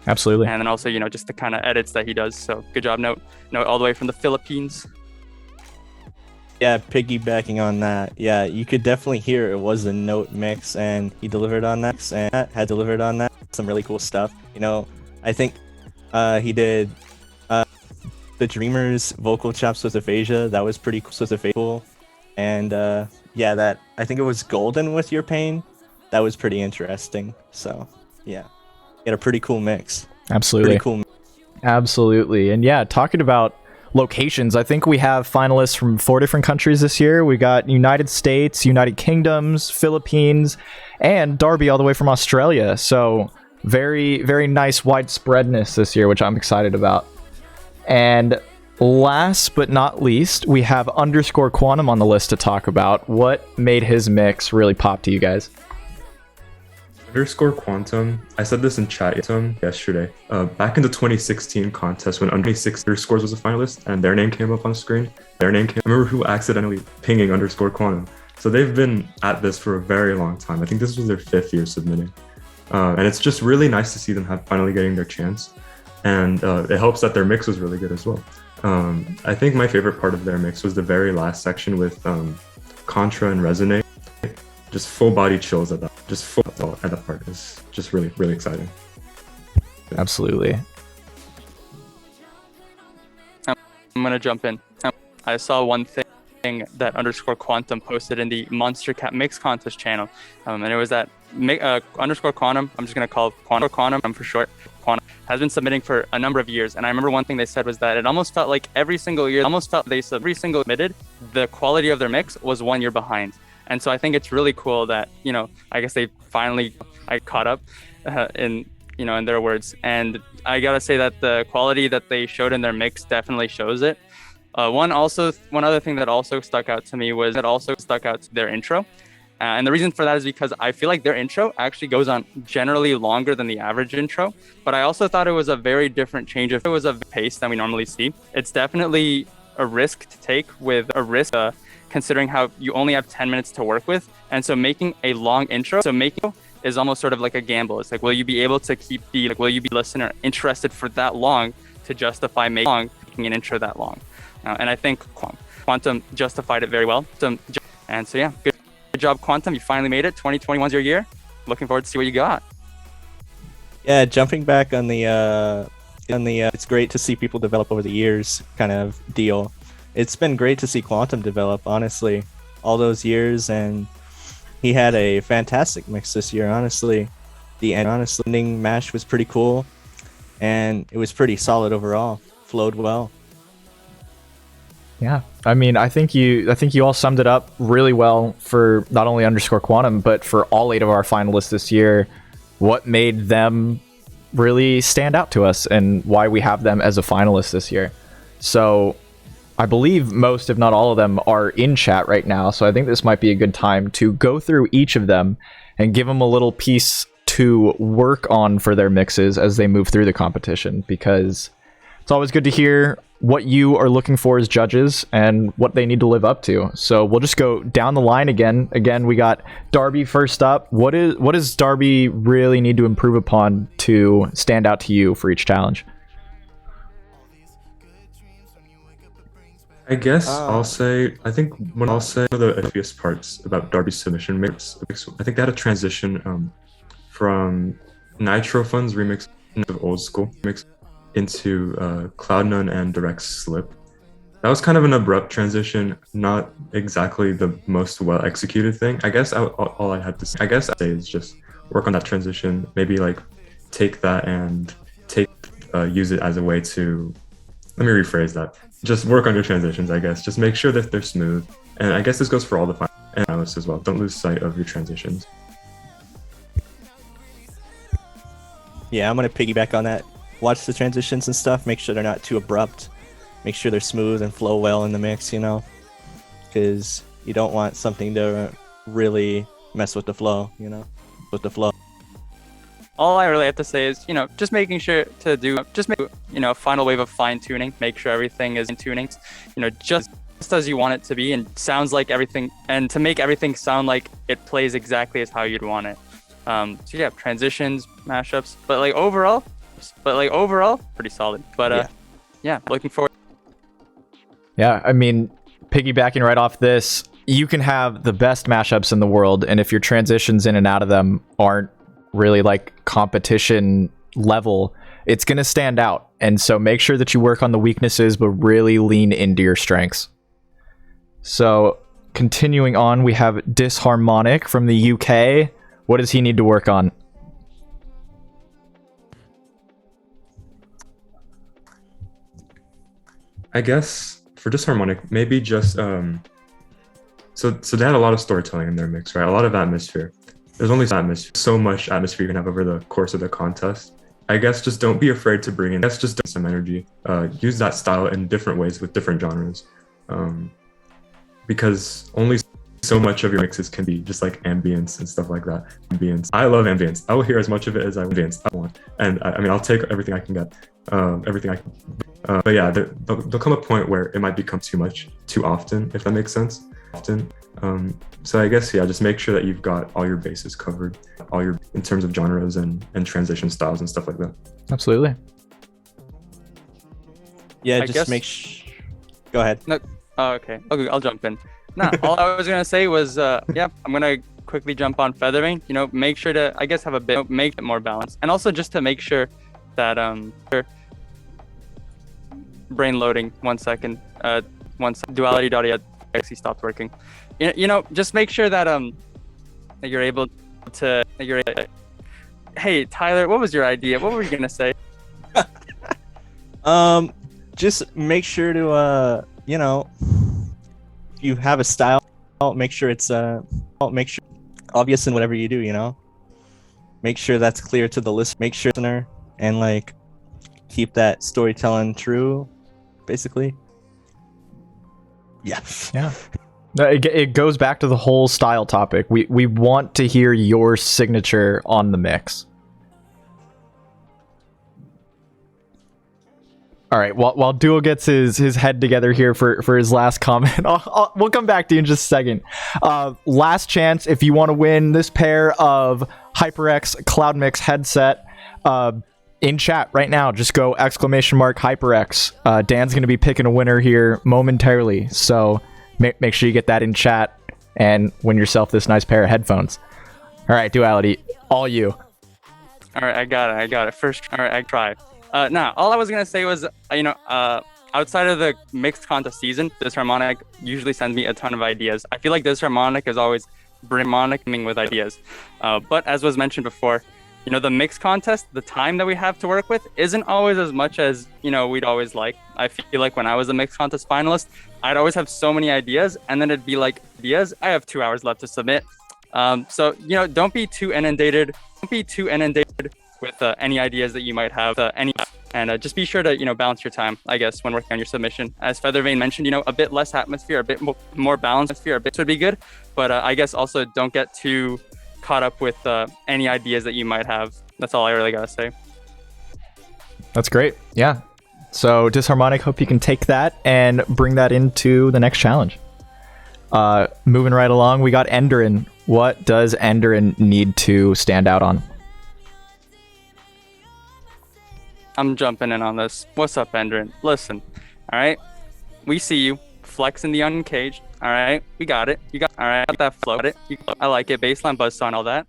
Absolutely. And then also, just the kind of edits that he does. So good job, Note all the way from the Philippines. Yeah, piggybacking on that. Yeah, you could definitely hear it was a Note mix, and he delivered on that, and had delivered on that. Some really cool stuff. I think he did the Dreamers vocal chops with Aphasia. That was pretty cool. And yeah, that I think it was Golden with Your Pain. That was pretty interesting. So yeah. He had a pretty cool mix. Absolutely. Pretty cool. Absolutely. And yeah, talking about locations, I think we have finalists from 4 different countries this year. We got United States, United Kingdoms, Philippines, and Darby all the way from Australia. So very, very nice widespreadness this year, which I'm excited about. And last but not least, we have Underscore Quantum on the list to talk about. What made his mix really pop to you guys? Underscore Quantum, I said this in chat yesterday. Back in the 2016 contest when Underscores was a finalist and their name came up on the screen, I remember who accidentally pinging Underscore Quantum. So they've been at this for a very long time. I think this was their 5th year submitting. And it's just really nice to see them finally getting their chance. And it helps that their mix was really good as well. I think my favorite part of their mix was the very last section with Contra and Resonate. Just full body chills at that. At that part is just really, really exciting. Absolutely. I'm gonna jump in. I saw one thing that Underscore Quantum posted in the Monster Cat Mix Contest channel, and it was that Underscore Quantum, I'm just gonna call Quantum for short, Quantum, has been submitting for a number of years. And I remember one thing they said was that it almost felt like every single year, every single submitted, the quality of their mix was 1 year behind. And so I think it's really cool that, I guess they finally caught up in their words. And I gotta say that the quality that they showed in their mix definitely shows it. One other thing that also stuck out to me was their intro. And the reason for that is because I feel like their intro actually goes on generally longer than the average intro. But I also thought it was a very different change. It was a pace than we normally see. It's definitely a risk to take considering how you only have 10 minutes to work with. And so making a long intro, is almost sort of like a gamble. It's like, will you be able to will you be listener interested for that long to justify making an intro that long? And I think Quantum justified it very well. And so yeah, good job, Quantum. You finally made it. 2021's your year. Looking forward to see what you got. Yeah, jumping back on the it's great to see people develop over the years kind of deal. It's been great to see Quantum develop, honestly, all those years, and he had a fantastic mix this year, honestly. The ending mash was pretty cool, and it was pretty solid overall. Flowed well. Yeah, I mean, I think you all summed it up really well for not only Underscore Quantum, but for all 8 of our finalists this year. What made them really stand out to us and why we have them as a finalist this year. So I believe most, if not all of them, are in chat right now. So I think this might be a good time to go through each of them and give them a little piece to work on for their mixes as they move through the competition, because it's always good to hear what you are looking for as judges and what they need to live up to. So we'll just go down the line again. Again, we got Darby first up. What does Darby really need to improve upon to stand out to you for each challenge? I guess I think one of the obvious parts about Darby's submission mix, I think they had a transition from Nitro Fun's remix of Old School mix into Cloud9 and Direct Slip. That was kind of an abrupt transition, not exactly the most well executed thing. I guess all I had to say, is just work on that transition. Maybe like take that and use it as a way to, let me rephrase that. Just work on your transitions, I guess. Just make sure that they're smooth. And I guess this goes for all the finalists as well. Don't lose sight of your transitions. Yeah, I'm going to piggyback on that. Watch the transitions and stuff. Make sure they're not too abrupt. Make sure they're smooth and flow well in the mix, because you don't want something to really mess with the flow, All I really have to say is, just making sure to do, a final wave of fine tuning, make sure everything is in tunings, just as you want it to be and sounds like everything, and to make everything sound like it plays exactly as how you'd want it. So yeah, transitions, mashups, but overall, pretty solid. But yeah, looking forward. Yeah, I mean, piggybacking right off this, you can have the best mashups in the world, and if your transitions in and out of them aren't really like competition level, it's going to stand out. And so make sure that you work on the weaknesses, but really lean into your strengths. So continuing on, we have Disharmonic from the UK. What does he need to work on? I guess for Disharmonic, maybe just so they had a lot of storytelling in their mix, right? A lot of atmosphere. There's only so much atmosphere you can have over the course of the contest. I guess just don't be afraid to bring in, some energy. Use that style in different ways with different genres, because only so much of your mixes can be just like ambience and stuff like that. Ambience. I love ambience. I will hear as much of it as I want, and I mean I'll take everything I can get, but yeah, there'll come a point where it might become too much, too often, if that makes sense. So I guess just make sure that you've got all your bases covered, in terms of genres and transition styles and stuff like that. Absolutely. Yeah, go ahead. No, okay, I'll jump in. No, all I was gonna say was, I'm gonna quickly jump on Featherwing. Make sure to, I guess, have make it more balanced, and also just to make sure that brain loading. 1 second. Duality.ai actually stopped working. Just make sure that that you're able to. Hey, Tyler, what was your idea? What were you gonna say? Just make sure to if you have a style, make sure it's obvious in whatever you do. Make sure that's clear to the listener, and keep that storytelling true, basically. Yeah. It goes back to the whole style topic. We want to hear your signature on the mix. All right, while Duo gets his head together here for his last comment, we'll come back to you in just a second. Last chance, if you want to win this pair of HyperX Cloud Mix headset, in chat right now, just go !HyperX. Dan's going to be picking a winner here momentarily, so make sure you get that in chat and win yourself this nice pair of headphones. All right, Duality, all you. All right, I got it. First, all right, I tried. All I was gonna say was, outside of the mixed contest season, Disharmonic usually sends me a ton of ideas. I feel like Disharmonic is always brimming with ideas. But as was mentioned before, the mixed contest, the time that we have to work with isn't always as much as, we'd always like. I feel like when I was a mixed contest finalist, I'd always have so many ideas, and then it'd be like, ideas, I have 2 hours left to submit. So, don't be too inundated with any ideas that you might have, and just be sure to, balance your time, I guess, when working on your submission. As Feathervane mentioned, a bit less atmosphere, a bit more balance atmosphere, a bit would be good, but I guess also don't get too caught up with any ideas that you might have. That's all I really gotta say. That's great. Yeah. So Disharmonic, hope you can take that and bring that into the next challenge. Moving right along, we got Enderin. What does Enderin need to stand out on? I'm jumping in on this. What's up, Enderin? Listen, all right? We see you flexing the uncaged. All right, we got it. You got all right. Got that flow. Got it. I like it. Baseline buzzsaw and all that.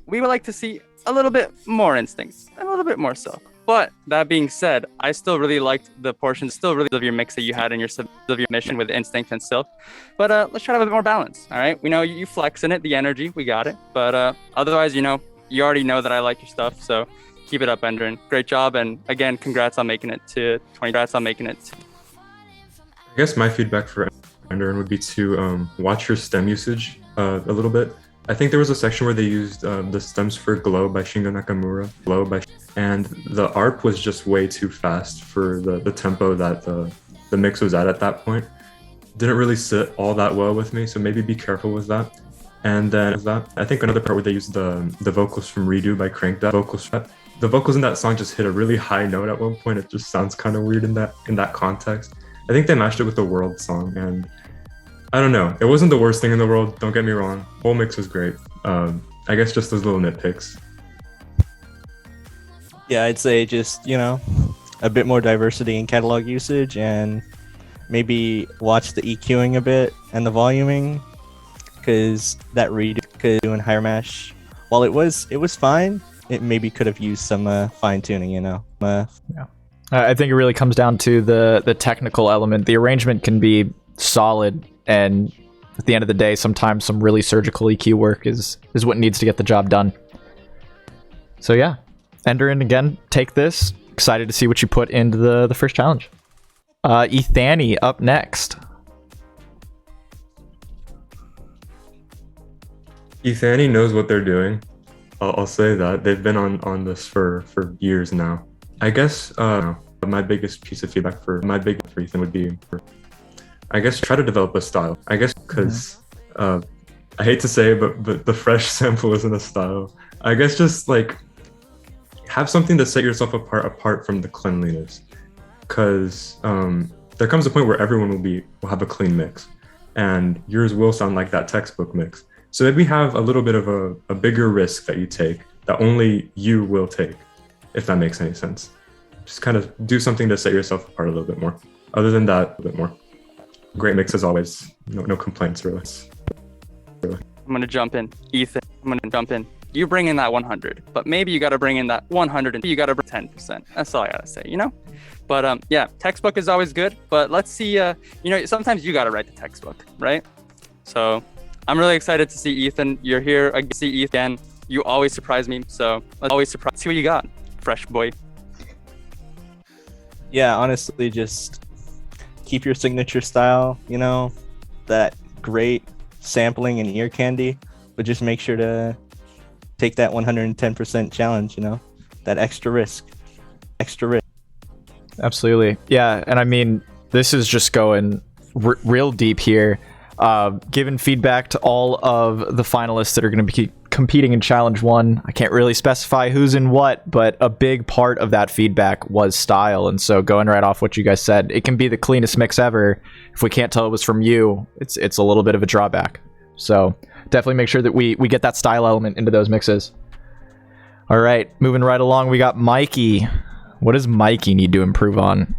We would like to see a little bit more instinct, a little bit more silk. But that being said, I still really liked the portions, of your mix that you had in your mission with instinct and silk. But let's try to have a bit more balance. All right, we know you flex in it, the energy, we got it. But otherwise, you already know that I like your stuff. So keep it up, Enderin. Great job, and again, congrats on making it to 20. Congrats on making it. I guess my feedback for Enderin would be to watch your stem usage a little bit. I think there was a section where they used the stems for Glow by Shingo Nakamura. And the ARP was just way too fast for the tempo that the mix was at that point. Didn't really sit all that well with me, so maybe be careful with that. And then I think another part where they used the vocals from Redo by Crank That the vocals in that song just hit a really high note at one point. It just sounds kind of weird in that context. I think they matched it with the World song, and I don't know. It wasn't the worst thing in the world, don't get me wrong. Whole mix was great. I guess just those little nitpicks. Yeah, I'd say just, a bit more diversity in catalog usage, and maybe watch the EQing a bit and the voluming, because that redo doing higher mash, while it was fine, it maybe could have used some fine tuning, Yeah. I think it really comes down to the technical element. The arrangement can be solid, and at the end of the day, sometimes some really surgical EQ work is what needs to get the job done. So yeah, Enderin, again, take this. Excited to see what you put into the first challenge. Ethani up next. Ethani knows what they're doing. I'll say that. They've been on this for years now. I guess my biggest piece of feedback for Ethan would be, I guess, try to develop a style. I guess because I hate to say it, but the fresh sample isn't a style. I guess just like have something to set yourself apart from the cleanliness, because there comes a point where everyone will have a clean mix, and yours will sound like that textbook mix. So maybe have a little bit of a bigger risk that you take that only you will take, if that makes any sense. Just kind of do something to set yourself apart a little bit more. Other than that, a bit more. Great mix as always. No complaints, really. I'm gonna jump in, Ethan. I'm gonna jump in. You bring in that 100, but maybe you gotta bring in that 100, and you gotta bring 10%. That's all I gotta say, But yeah, textbook is always good. But let's see. Sometimes you gotta write the textbook, right? So I'm really excited to see Ethan. You're here. I see Ethan. You always surprise me. So let's always surprise. See what you got, fresh boy. Yeah, honestly, just keep your signature style, that great sampling and ear candy, but just make sure to take that 110% challenge, that extra risk. Absolutely. Yeah, and I mean, this is just going real deep here. Giving feedback to all of the finalists that are going to be competing in Challenge 1. I can't really specify who's in what, but a big part of that feedback was style. And so going right off what you guys said, it can be the cleanest mix ever. If we can't tell it was from you, it's a little bit of a drawback. So definitely make sure that we get that style element into those mixes. All right, moving right along, we got Mikey. What does Mikey need to improve on?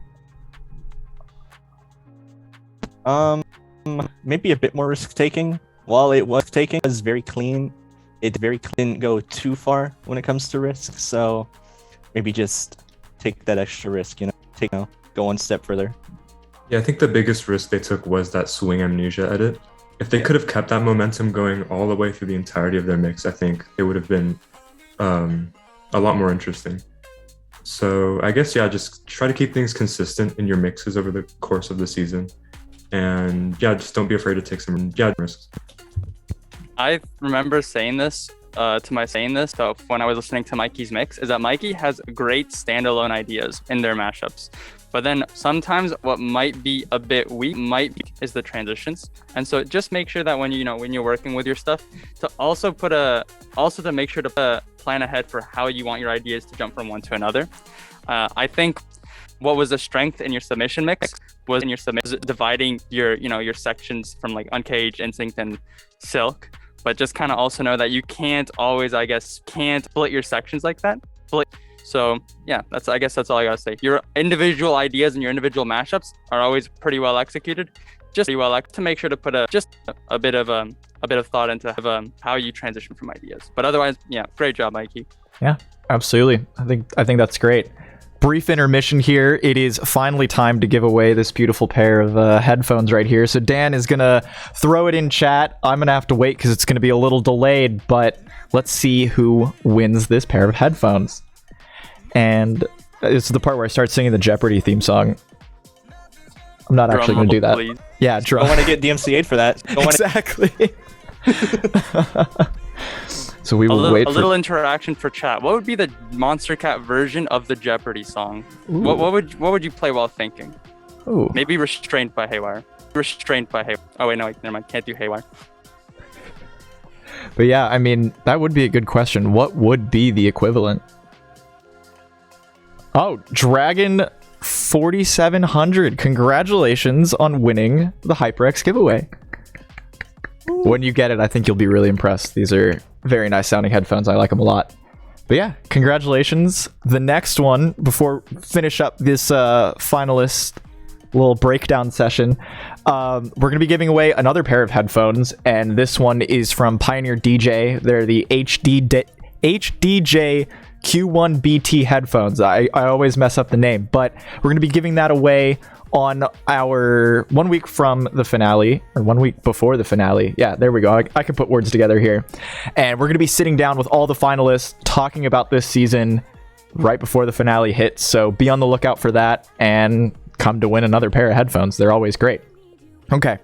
Maybe a bit more risk taking. While it was very clean, it didn't go too far when it comes to risk. So maybe just take that extra risk, go one step further. Yeah, I think the biggest risk they took was that swing amnesia edit. If they could have kept that momentum going all the way through the entirety of their mix, I think it would have been a lot more interesting. So I guess, yeah, just try to keep things consistent in your mixes over the course of the season. And yeah, just don't be afraid to take some risks. I remember saying this so when I was listening to Mikey's mix, is that Mikey has great standalone ideas in their mashups. But then sometimes what might be a bit weak is the transitions. And so just make sure that when you're working with your stuff, to also to make sure to plan ahead for how you want your ideas to jump from one to another. I think what was a strength in your submission mix was dividing your sections from like Uncaged, Instinct, and Silk. But just kind of also know that you can't always, can't split your sections like that. So yeah, that's all I gotta say. Your individual ideas and your individual mashups are always pretty well executed. To make sure to put a bit of thought into how you transition from ideas. But otherwise, yeah, great job, Mikey. Yeah, absolutely. I think that's great. Brief intermission here. It is finally time to give away this beautiful pair of headphones right here. So Dan is gonna throw it in chat. I'm gonna have to wait because it's gonna be a little delayed, but let's see who wins this pair of headphones. And this is the part where I start singing the Jeopardy theme song. I'm not actually going to do that. Please. Yeah, drum. I want to get DMCA'd for that. Exactly. So we will wait for a little interaction for chat. What would be the Monster Cat version of the Jeopardy song? What would you play while thinking? Ooh. Maybe Restrained by Haywire. Oh wait, no, never mind. Can't do Haywire. But yeah, I mean, that would be a good question. What would be the equivalent? Oh, Dragon 4700. Congratulations on winning the HyperX giveaway. When you get it, I think you'll be really impressed. These are very nice sounding headphones. I like them a lot. But yeah, congratulations. The next one, before finish up this finalist little breakdown session, we're going to be giving away another pair of headphones, and this one is from Pioneer DJ. They're the HDJ Q1BT headphones. I always mess up the name, but we're going to be giving that away on our 1 week from the finale, or 1 week before the finale. Yeah, there we go. I can put words together here. And we're going to be sitting down with all the finalists, talking about this season right before the finale hits. So be on the lookout for that and come to win another pair of headphones. They're always great. Okay.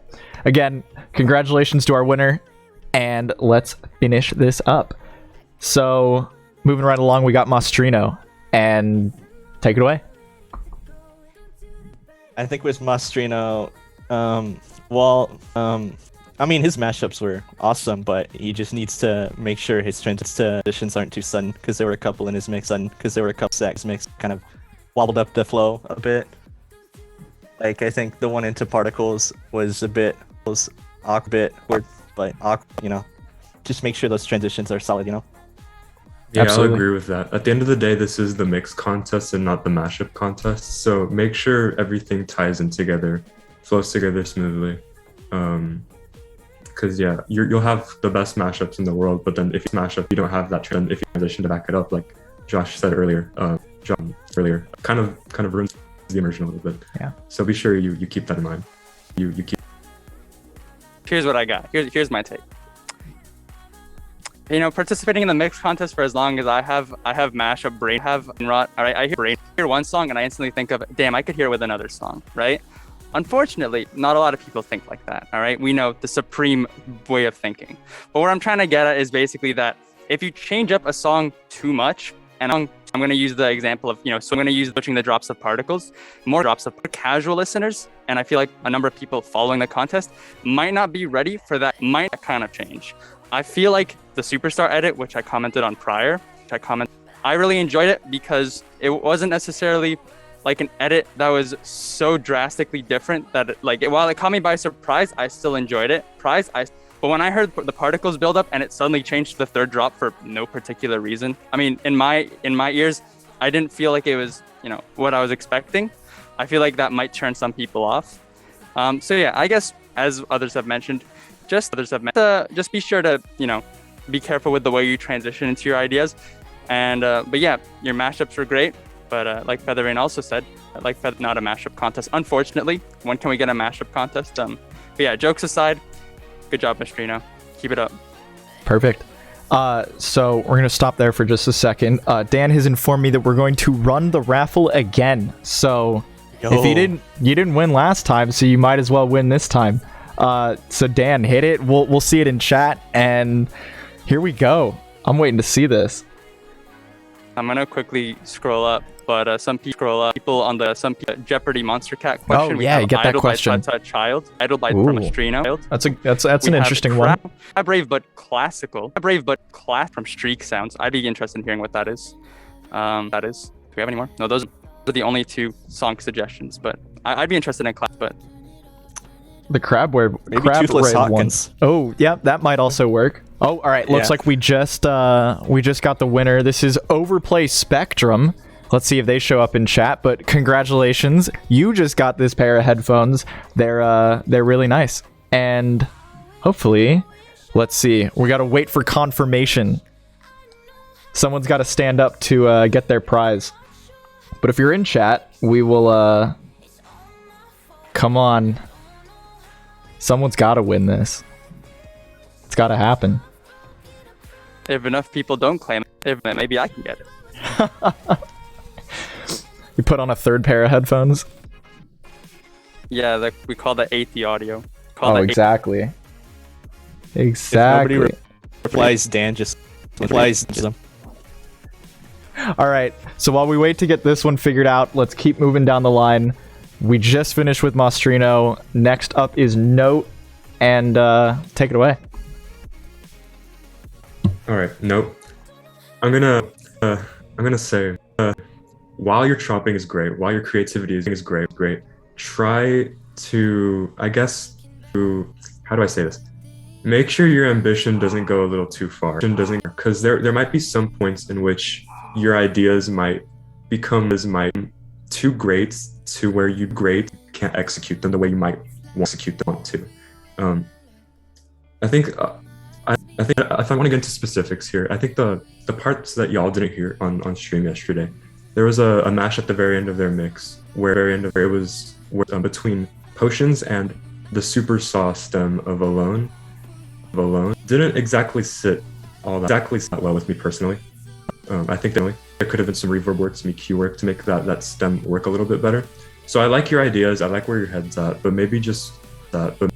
Again, congratulations to our winner, and let's finish this up. So moving right along, we got Mastrino, and take it away. I think with Mastrino, I mean, his mashups were awesome, but he just needs to make sure his transitions aren't too sudden, because there were a couple in his mix, Zach's mix kind of wobbled up the flow a bit. Like, I think the one into Particles was awkward, but awkward, just make sure those transitions are solid, Yeah, Absolutely. I'll agree with that. At the end of the day, this is the mix contest and not the mashup contest. So make sure everything ties in together, flows together smoothly. Because you'll have the best mashups in the world, but then if you mash up, you don't have that trend. If you transition to back it up, like Josh said earlier, kind of ruins the immersion a little bit. Yeah. So be sure you keep that in mind. You keep. Here's what I got. Here's my take. Participating in the mix contest for as long as I have mashup brain rot. All right, I hear one song and I instantly think of, damn, I could hear it with another song, right? Unfortunately, not a lot of people think like that. All right, we know the supreme way of thinking. But what I'm trying to get at is basically that if you change up a song too much, and I'm going to use the example of, so I'm going to use switching the drops of particles, more drops of casual listeners, and I feel like a number of people following the contest might not be ready for that kind of change. I feel like the Superstar edit, which I commented on prior, I really enjoyed it because it wasn't necessarily like an edit that was so drastically different that while it caught me by surprise, I still enjoyed it. But when I heard the particles build up and it suddenly changed to the third drop for no particular reason, I mean, in my ears, I didn't feel like it was, what I was expecting. I feel like that might turn some people off. So yeah, I guess as others have mentioned, just be sure to, be careful with the way you transition into your ideas. And, but yeah, your mashups were great. But like Featherrain also said, not a mashup contest. Unfortunately, when can we get a mashup contest? But yeah, jokes aside, good job, Mastrino. Keep it up. Perfect. So we're going to stop there for just a second. Dan has informed me that we're going to run the raffle again. So if you didn't win last time, so you might as well win this time. So Dan, hit it. We'll see it in chat, and here we go. I'm waiting to see this. I'm gonna quickly scroll up, but some people on the Jeopardy Monster Cat question. Oh yeah, you get that question. Child, Idle by Ooh. from Mastrino. That's an interesting one. Crab Brave but classical. From Streak Sounds. I'd be interested in hearing what that is. Do we have any more? No, those are the only 2 song suggestions, but I'd be interested in class, but the Crab Brave Toothless Hawkins. one. Oh, yeah, that might also work. Oh, all right. Looks like we just got the winner. This is Overplay Spectrum. Let's see if they show up in chat. But congratulations, you just got this pair of headphones. They're really nice, and hopefully, let's see. We gotta wait for confirmation. Someone's got to stand up to get their prize. But if you're in chat, we will. Come on. Someone's got to win this. It's got to happen. If enough people don't claim it, maybe I can get it. You put on a 3rd pair of headphones? Yeah, we call that 8th audio. Exactly. Exactly. If nobody replies, Dan just replies them. All right, so while we wait to get this one figured out, let's keep moving down the line. We just finished with Mastrino. Next up is Note, and take it away. All right, Note. I'm gonna say, while your chopping is great, while your creativity is great, try to, I guess, how do I say this? Make sure your ambition doesn't go a little too far. Because there might be some points in which your ideas might become too great to where you can't execute them the way you might want to. I think if I want to get into specifics here, I think the parts that y'all didn't hear on stream yesterday, there was a mash at the very end of their mix where it was between Potions and the super saw stem of Alone. Didn't exactly sit that well with me personally. I think there could have been some reverb work, some EQ work to make that stem work a little bit better. So I like your ideas, I like where your head's at, but maybe just that. But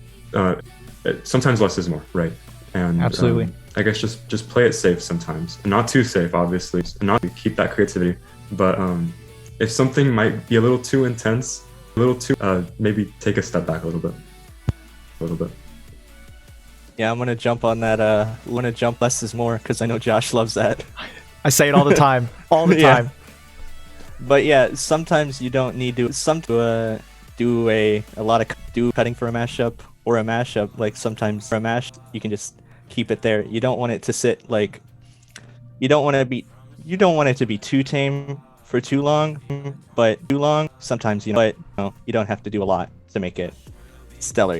sometimes less is more, right? And absolutely. I guess just play it safe sometimes. Not too safe, obviously. Not keep that creativity. But if something might be a little too intense, maybe take a step back a little bit. Yeah, I'm gonna jump on that. Jump less is more because I know Josh loves that. I say it all the time, time. But yeah, sometimes you don't need to do a lot of cutting for a mashup or a mashup. Like sometimes for a mash, you can just keep it there. You don't want it to sit like. You don't want it to be too tame for too long, but too long. Sometimes you don't have to do a lot to make it stellar.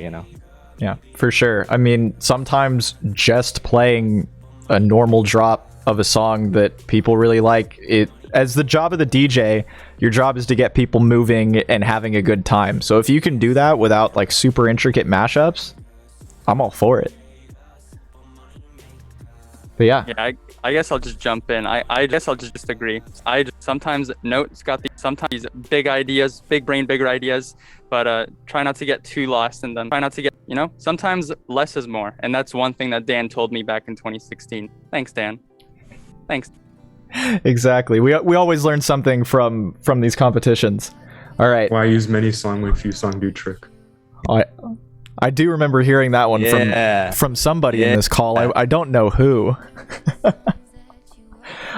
Yeah, for sure. I mean, sometimes just playing a normal drop of a song that people really like, it as the job of the DJ, your job is to get people moving and having a good time. So if you can do that without like super intricate mashups, I'm all for it. But yeah, I guess I'll just jump in. I guess I'll just agree. Sometimes Note's got these big ideas, big brain, bigger ideas, but try not to get too lost in them. Try not to get, sometimes less is more. And that's one thing that Dan told me back in 2016. Thanks, Dan. Thanks. Exactly. We always learn something from these competitions. All right. Why use many song when few song do trick? I do remember hearing that one from somebody in this call. I don't know who.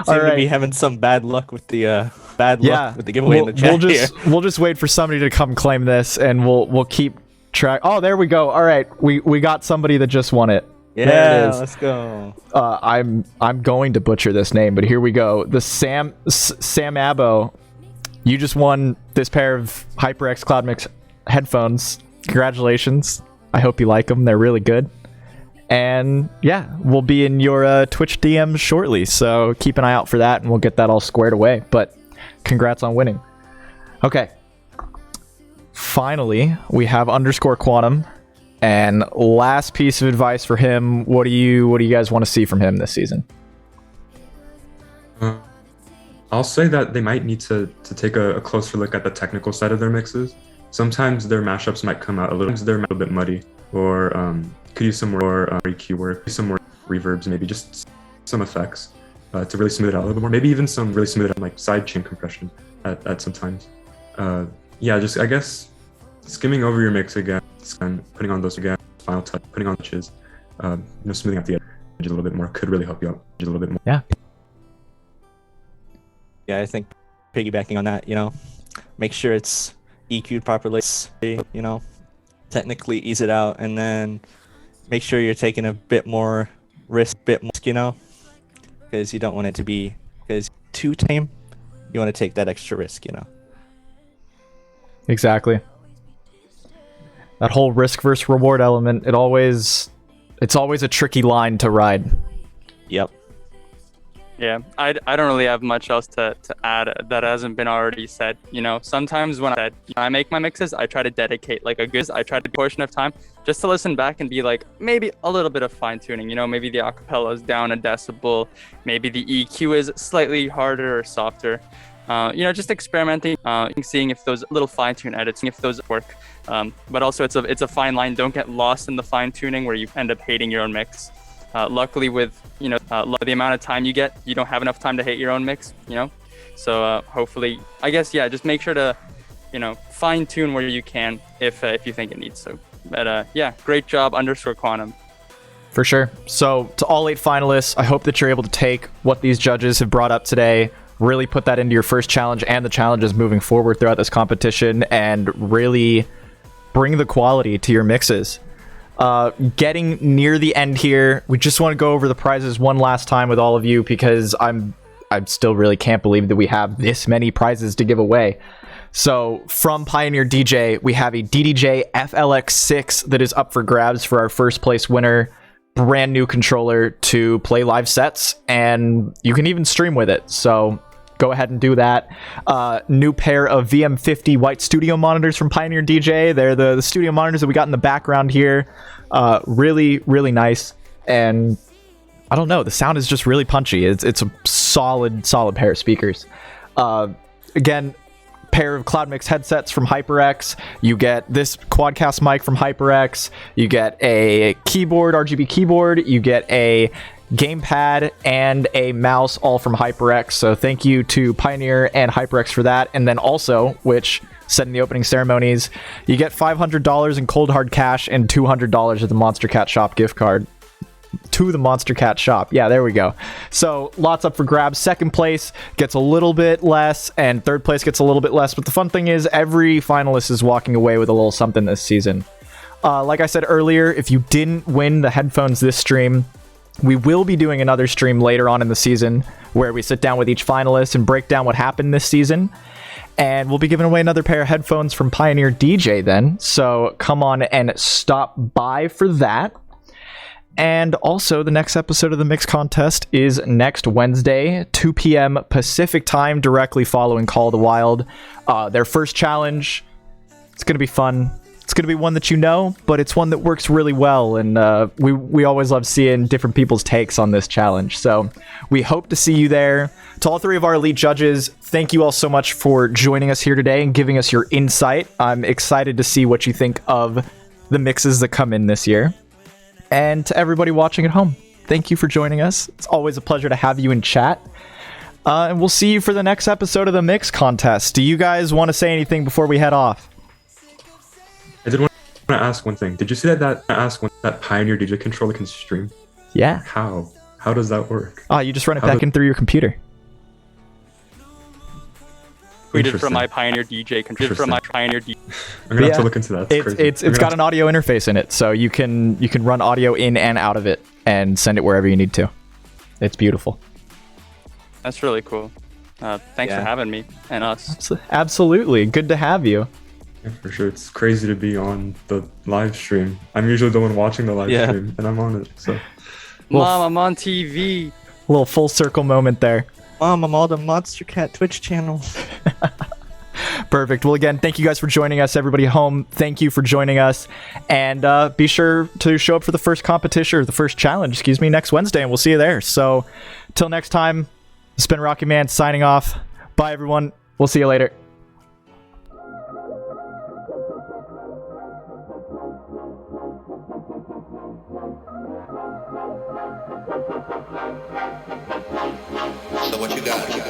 Seem to be having some bad luck with the with the giveaway in the chat. We'll just wait for somebody to come claim this, and we'll keep track. Oh, there we go. All right, we got somebody that just won it. Yeah, there it is. Let's go. I'm going to butcher this name, but here we go. The Sam Abo, you just won this pair of HyperX Cloud Mix headphones. Congratulations. I hope you like them. They're really good. And yeah, we'll be in your Twitch DMs shortly, so keep an eye out for that, and we'll get that all squared away. But congrats on winning. Okay. Finally, we have underscore Quantum. And last piece of advice for him, what do you guys want to see from him this season? I'll say that they might need to take a closer look at the technical side of their mixes. Sometimes their mashups might come out a little bit muddy, or could use some more EQ work, some more reverbs, maybe just some effects to really smooth it out a little bit more. Maybe even some really smooth out like side chain compression at some times. Yeah, just I guess skimming over your mix again and putting on those again, final touch, putting on touches, smoothing out the edge a little bit more could really help you out a little bit more. Yeah. Yeah, I think piggybacking on that, make sure it's EQ'd properly, technically ease it out, and then make sure you're taking a bit more risk, because you don't want it to be too tame. You want to take that extra risk, Exactly. That whole risk versus reward element, it's always a tricky line to ride. Yep. Yeah, I don't really have much else to add that hasn't been already said. Sometimes when I make my mixes, I try to dedicate I try to portion of time just to listen back and be like, maybe a little bit of fine tuning. Maybe the acapella is down a decibel, maybe the EQ is slightly harder or softer. Just experimenting, seeing if those little fine tune edits, if those work. But also it's a fine line. Don't get lost in the fine tuning where you end up hating your own mix. Luckily with the amount of time you get, you don't have enough time to hate your own mix, so hopefully, I guess, yeah, just make sure to fine tune where you can if you think it needs to. But yeah, great job _quantum. For sure. So to all 8 finalists, I hope that you're able to take what these judges have brought up today, really put that into your first challenge and the challenges moving forward throughout this competition, and really bring the quality to your mixes. Getting near the end here, we just want to go over the prizes one last time with all of you, because I still really can't believe that we have this many prizes to give away. So from Pioneer DJ, we have a DDJ FLX6 that is up for grabs for our first place winner. Brand new controller to play live sets, and you can even stream with it. So go ahead and do that. New pair of VM50 white studio monitors from Pioneer DJ. They're the studio monitors that we got in the background here. Really, really nice. And I don't know, the sound is just really punchy. It's a solid pair of speakers. Again, pair of Cloud Mix headsets from HyperX. You get this Quadcast mic from HyperX. You get a keyboard, RGB keyboard. You get a gamepad and a mouse, all from HyperX. So thank you to Pioneer and HyperX for that. And then also, which said in the opening ceremonies, you get $500 in cold hard cash and $200 at the Monster Cat Shop gift card. To the Monster Cat Shop. Yeah, there we go. So lots up for grabs. Second place gets a little bit less, and third place gets a little bit less. But the fun thing is, every finalist is walking away with a little something this season. Like I said earlier, if you didn't win the headphones this stream, we will be doing another stream later on in the season where we sit down with each finalist and break down what happened this season. And we'll be giving away another pair of headphones from Pioneer DJ then. So come on and stop by for that. And also, the next episode of the Mix Contest is next Wednesday, 2 p.m. Pacific time, directly following Call of the Wild. Their first challenge. It's going to be fun. It's going to be one that you know, but it's one that works really well. And we always love seeing different people's takes on this challenge. So we hope to see you there. To all 3 of our elite judges, thank you all so much for joining us here today and giving us your insight. I'm excited to see what you think of the mixes that come in this year. And to everybody watching at home, thank you for joining us. It's always a pleasure to have you in chat. And we'll see you for the next episode of the Mix Contest. Do you guys want to say anything before we head off? I did want to ask one thing. Did you see that Pioneer DJ controller can stream? Yeah. How? How does that work? You just run it back in through your computer. Tweeted from my Pioneer DJ. From my Pioneer DJ. I'm gonna have to look into that. It's got an audio interface in it, so you can run audio in and out of it and send it wherever you need to. It's beautiful. That's really cool. Thanks for having me and us. Absolutely, good to have you. Yeah, for sure. It's crazy to be on the live stream. I'm usually the one watching the live stream, and I'm on it. So, Mom, I'm on TV. Little full circle moment there. Mom, I'm on the Monster Cat Twitch channel. Perfect. Well, again, thank you guys for joining us. Everybody at home, thank you for joining us. And be sure to show up for the first competition, or the first challenge, next Wednesday, and we'll see you there. So, till next time, Spin Rocky Man signing off. Bye, everyone. We'll see you later. So what you got?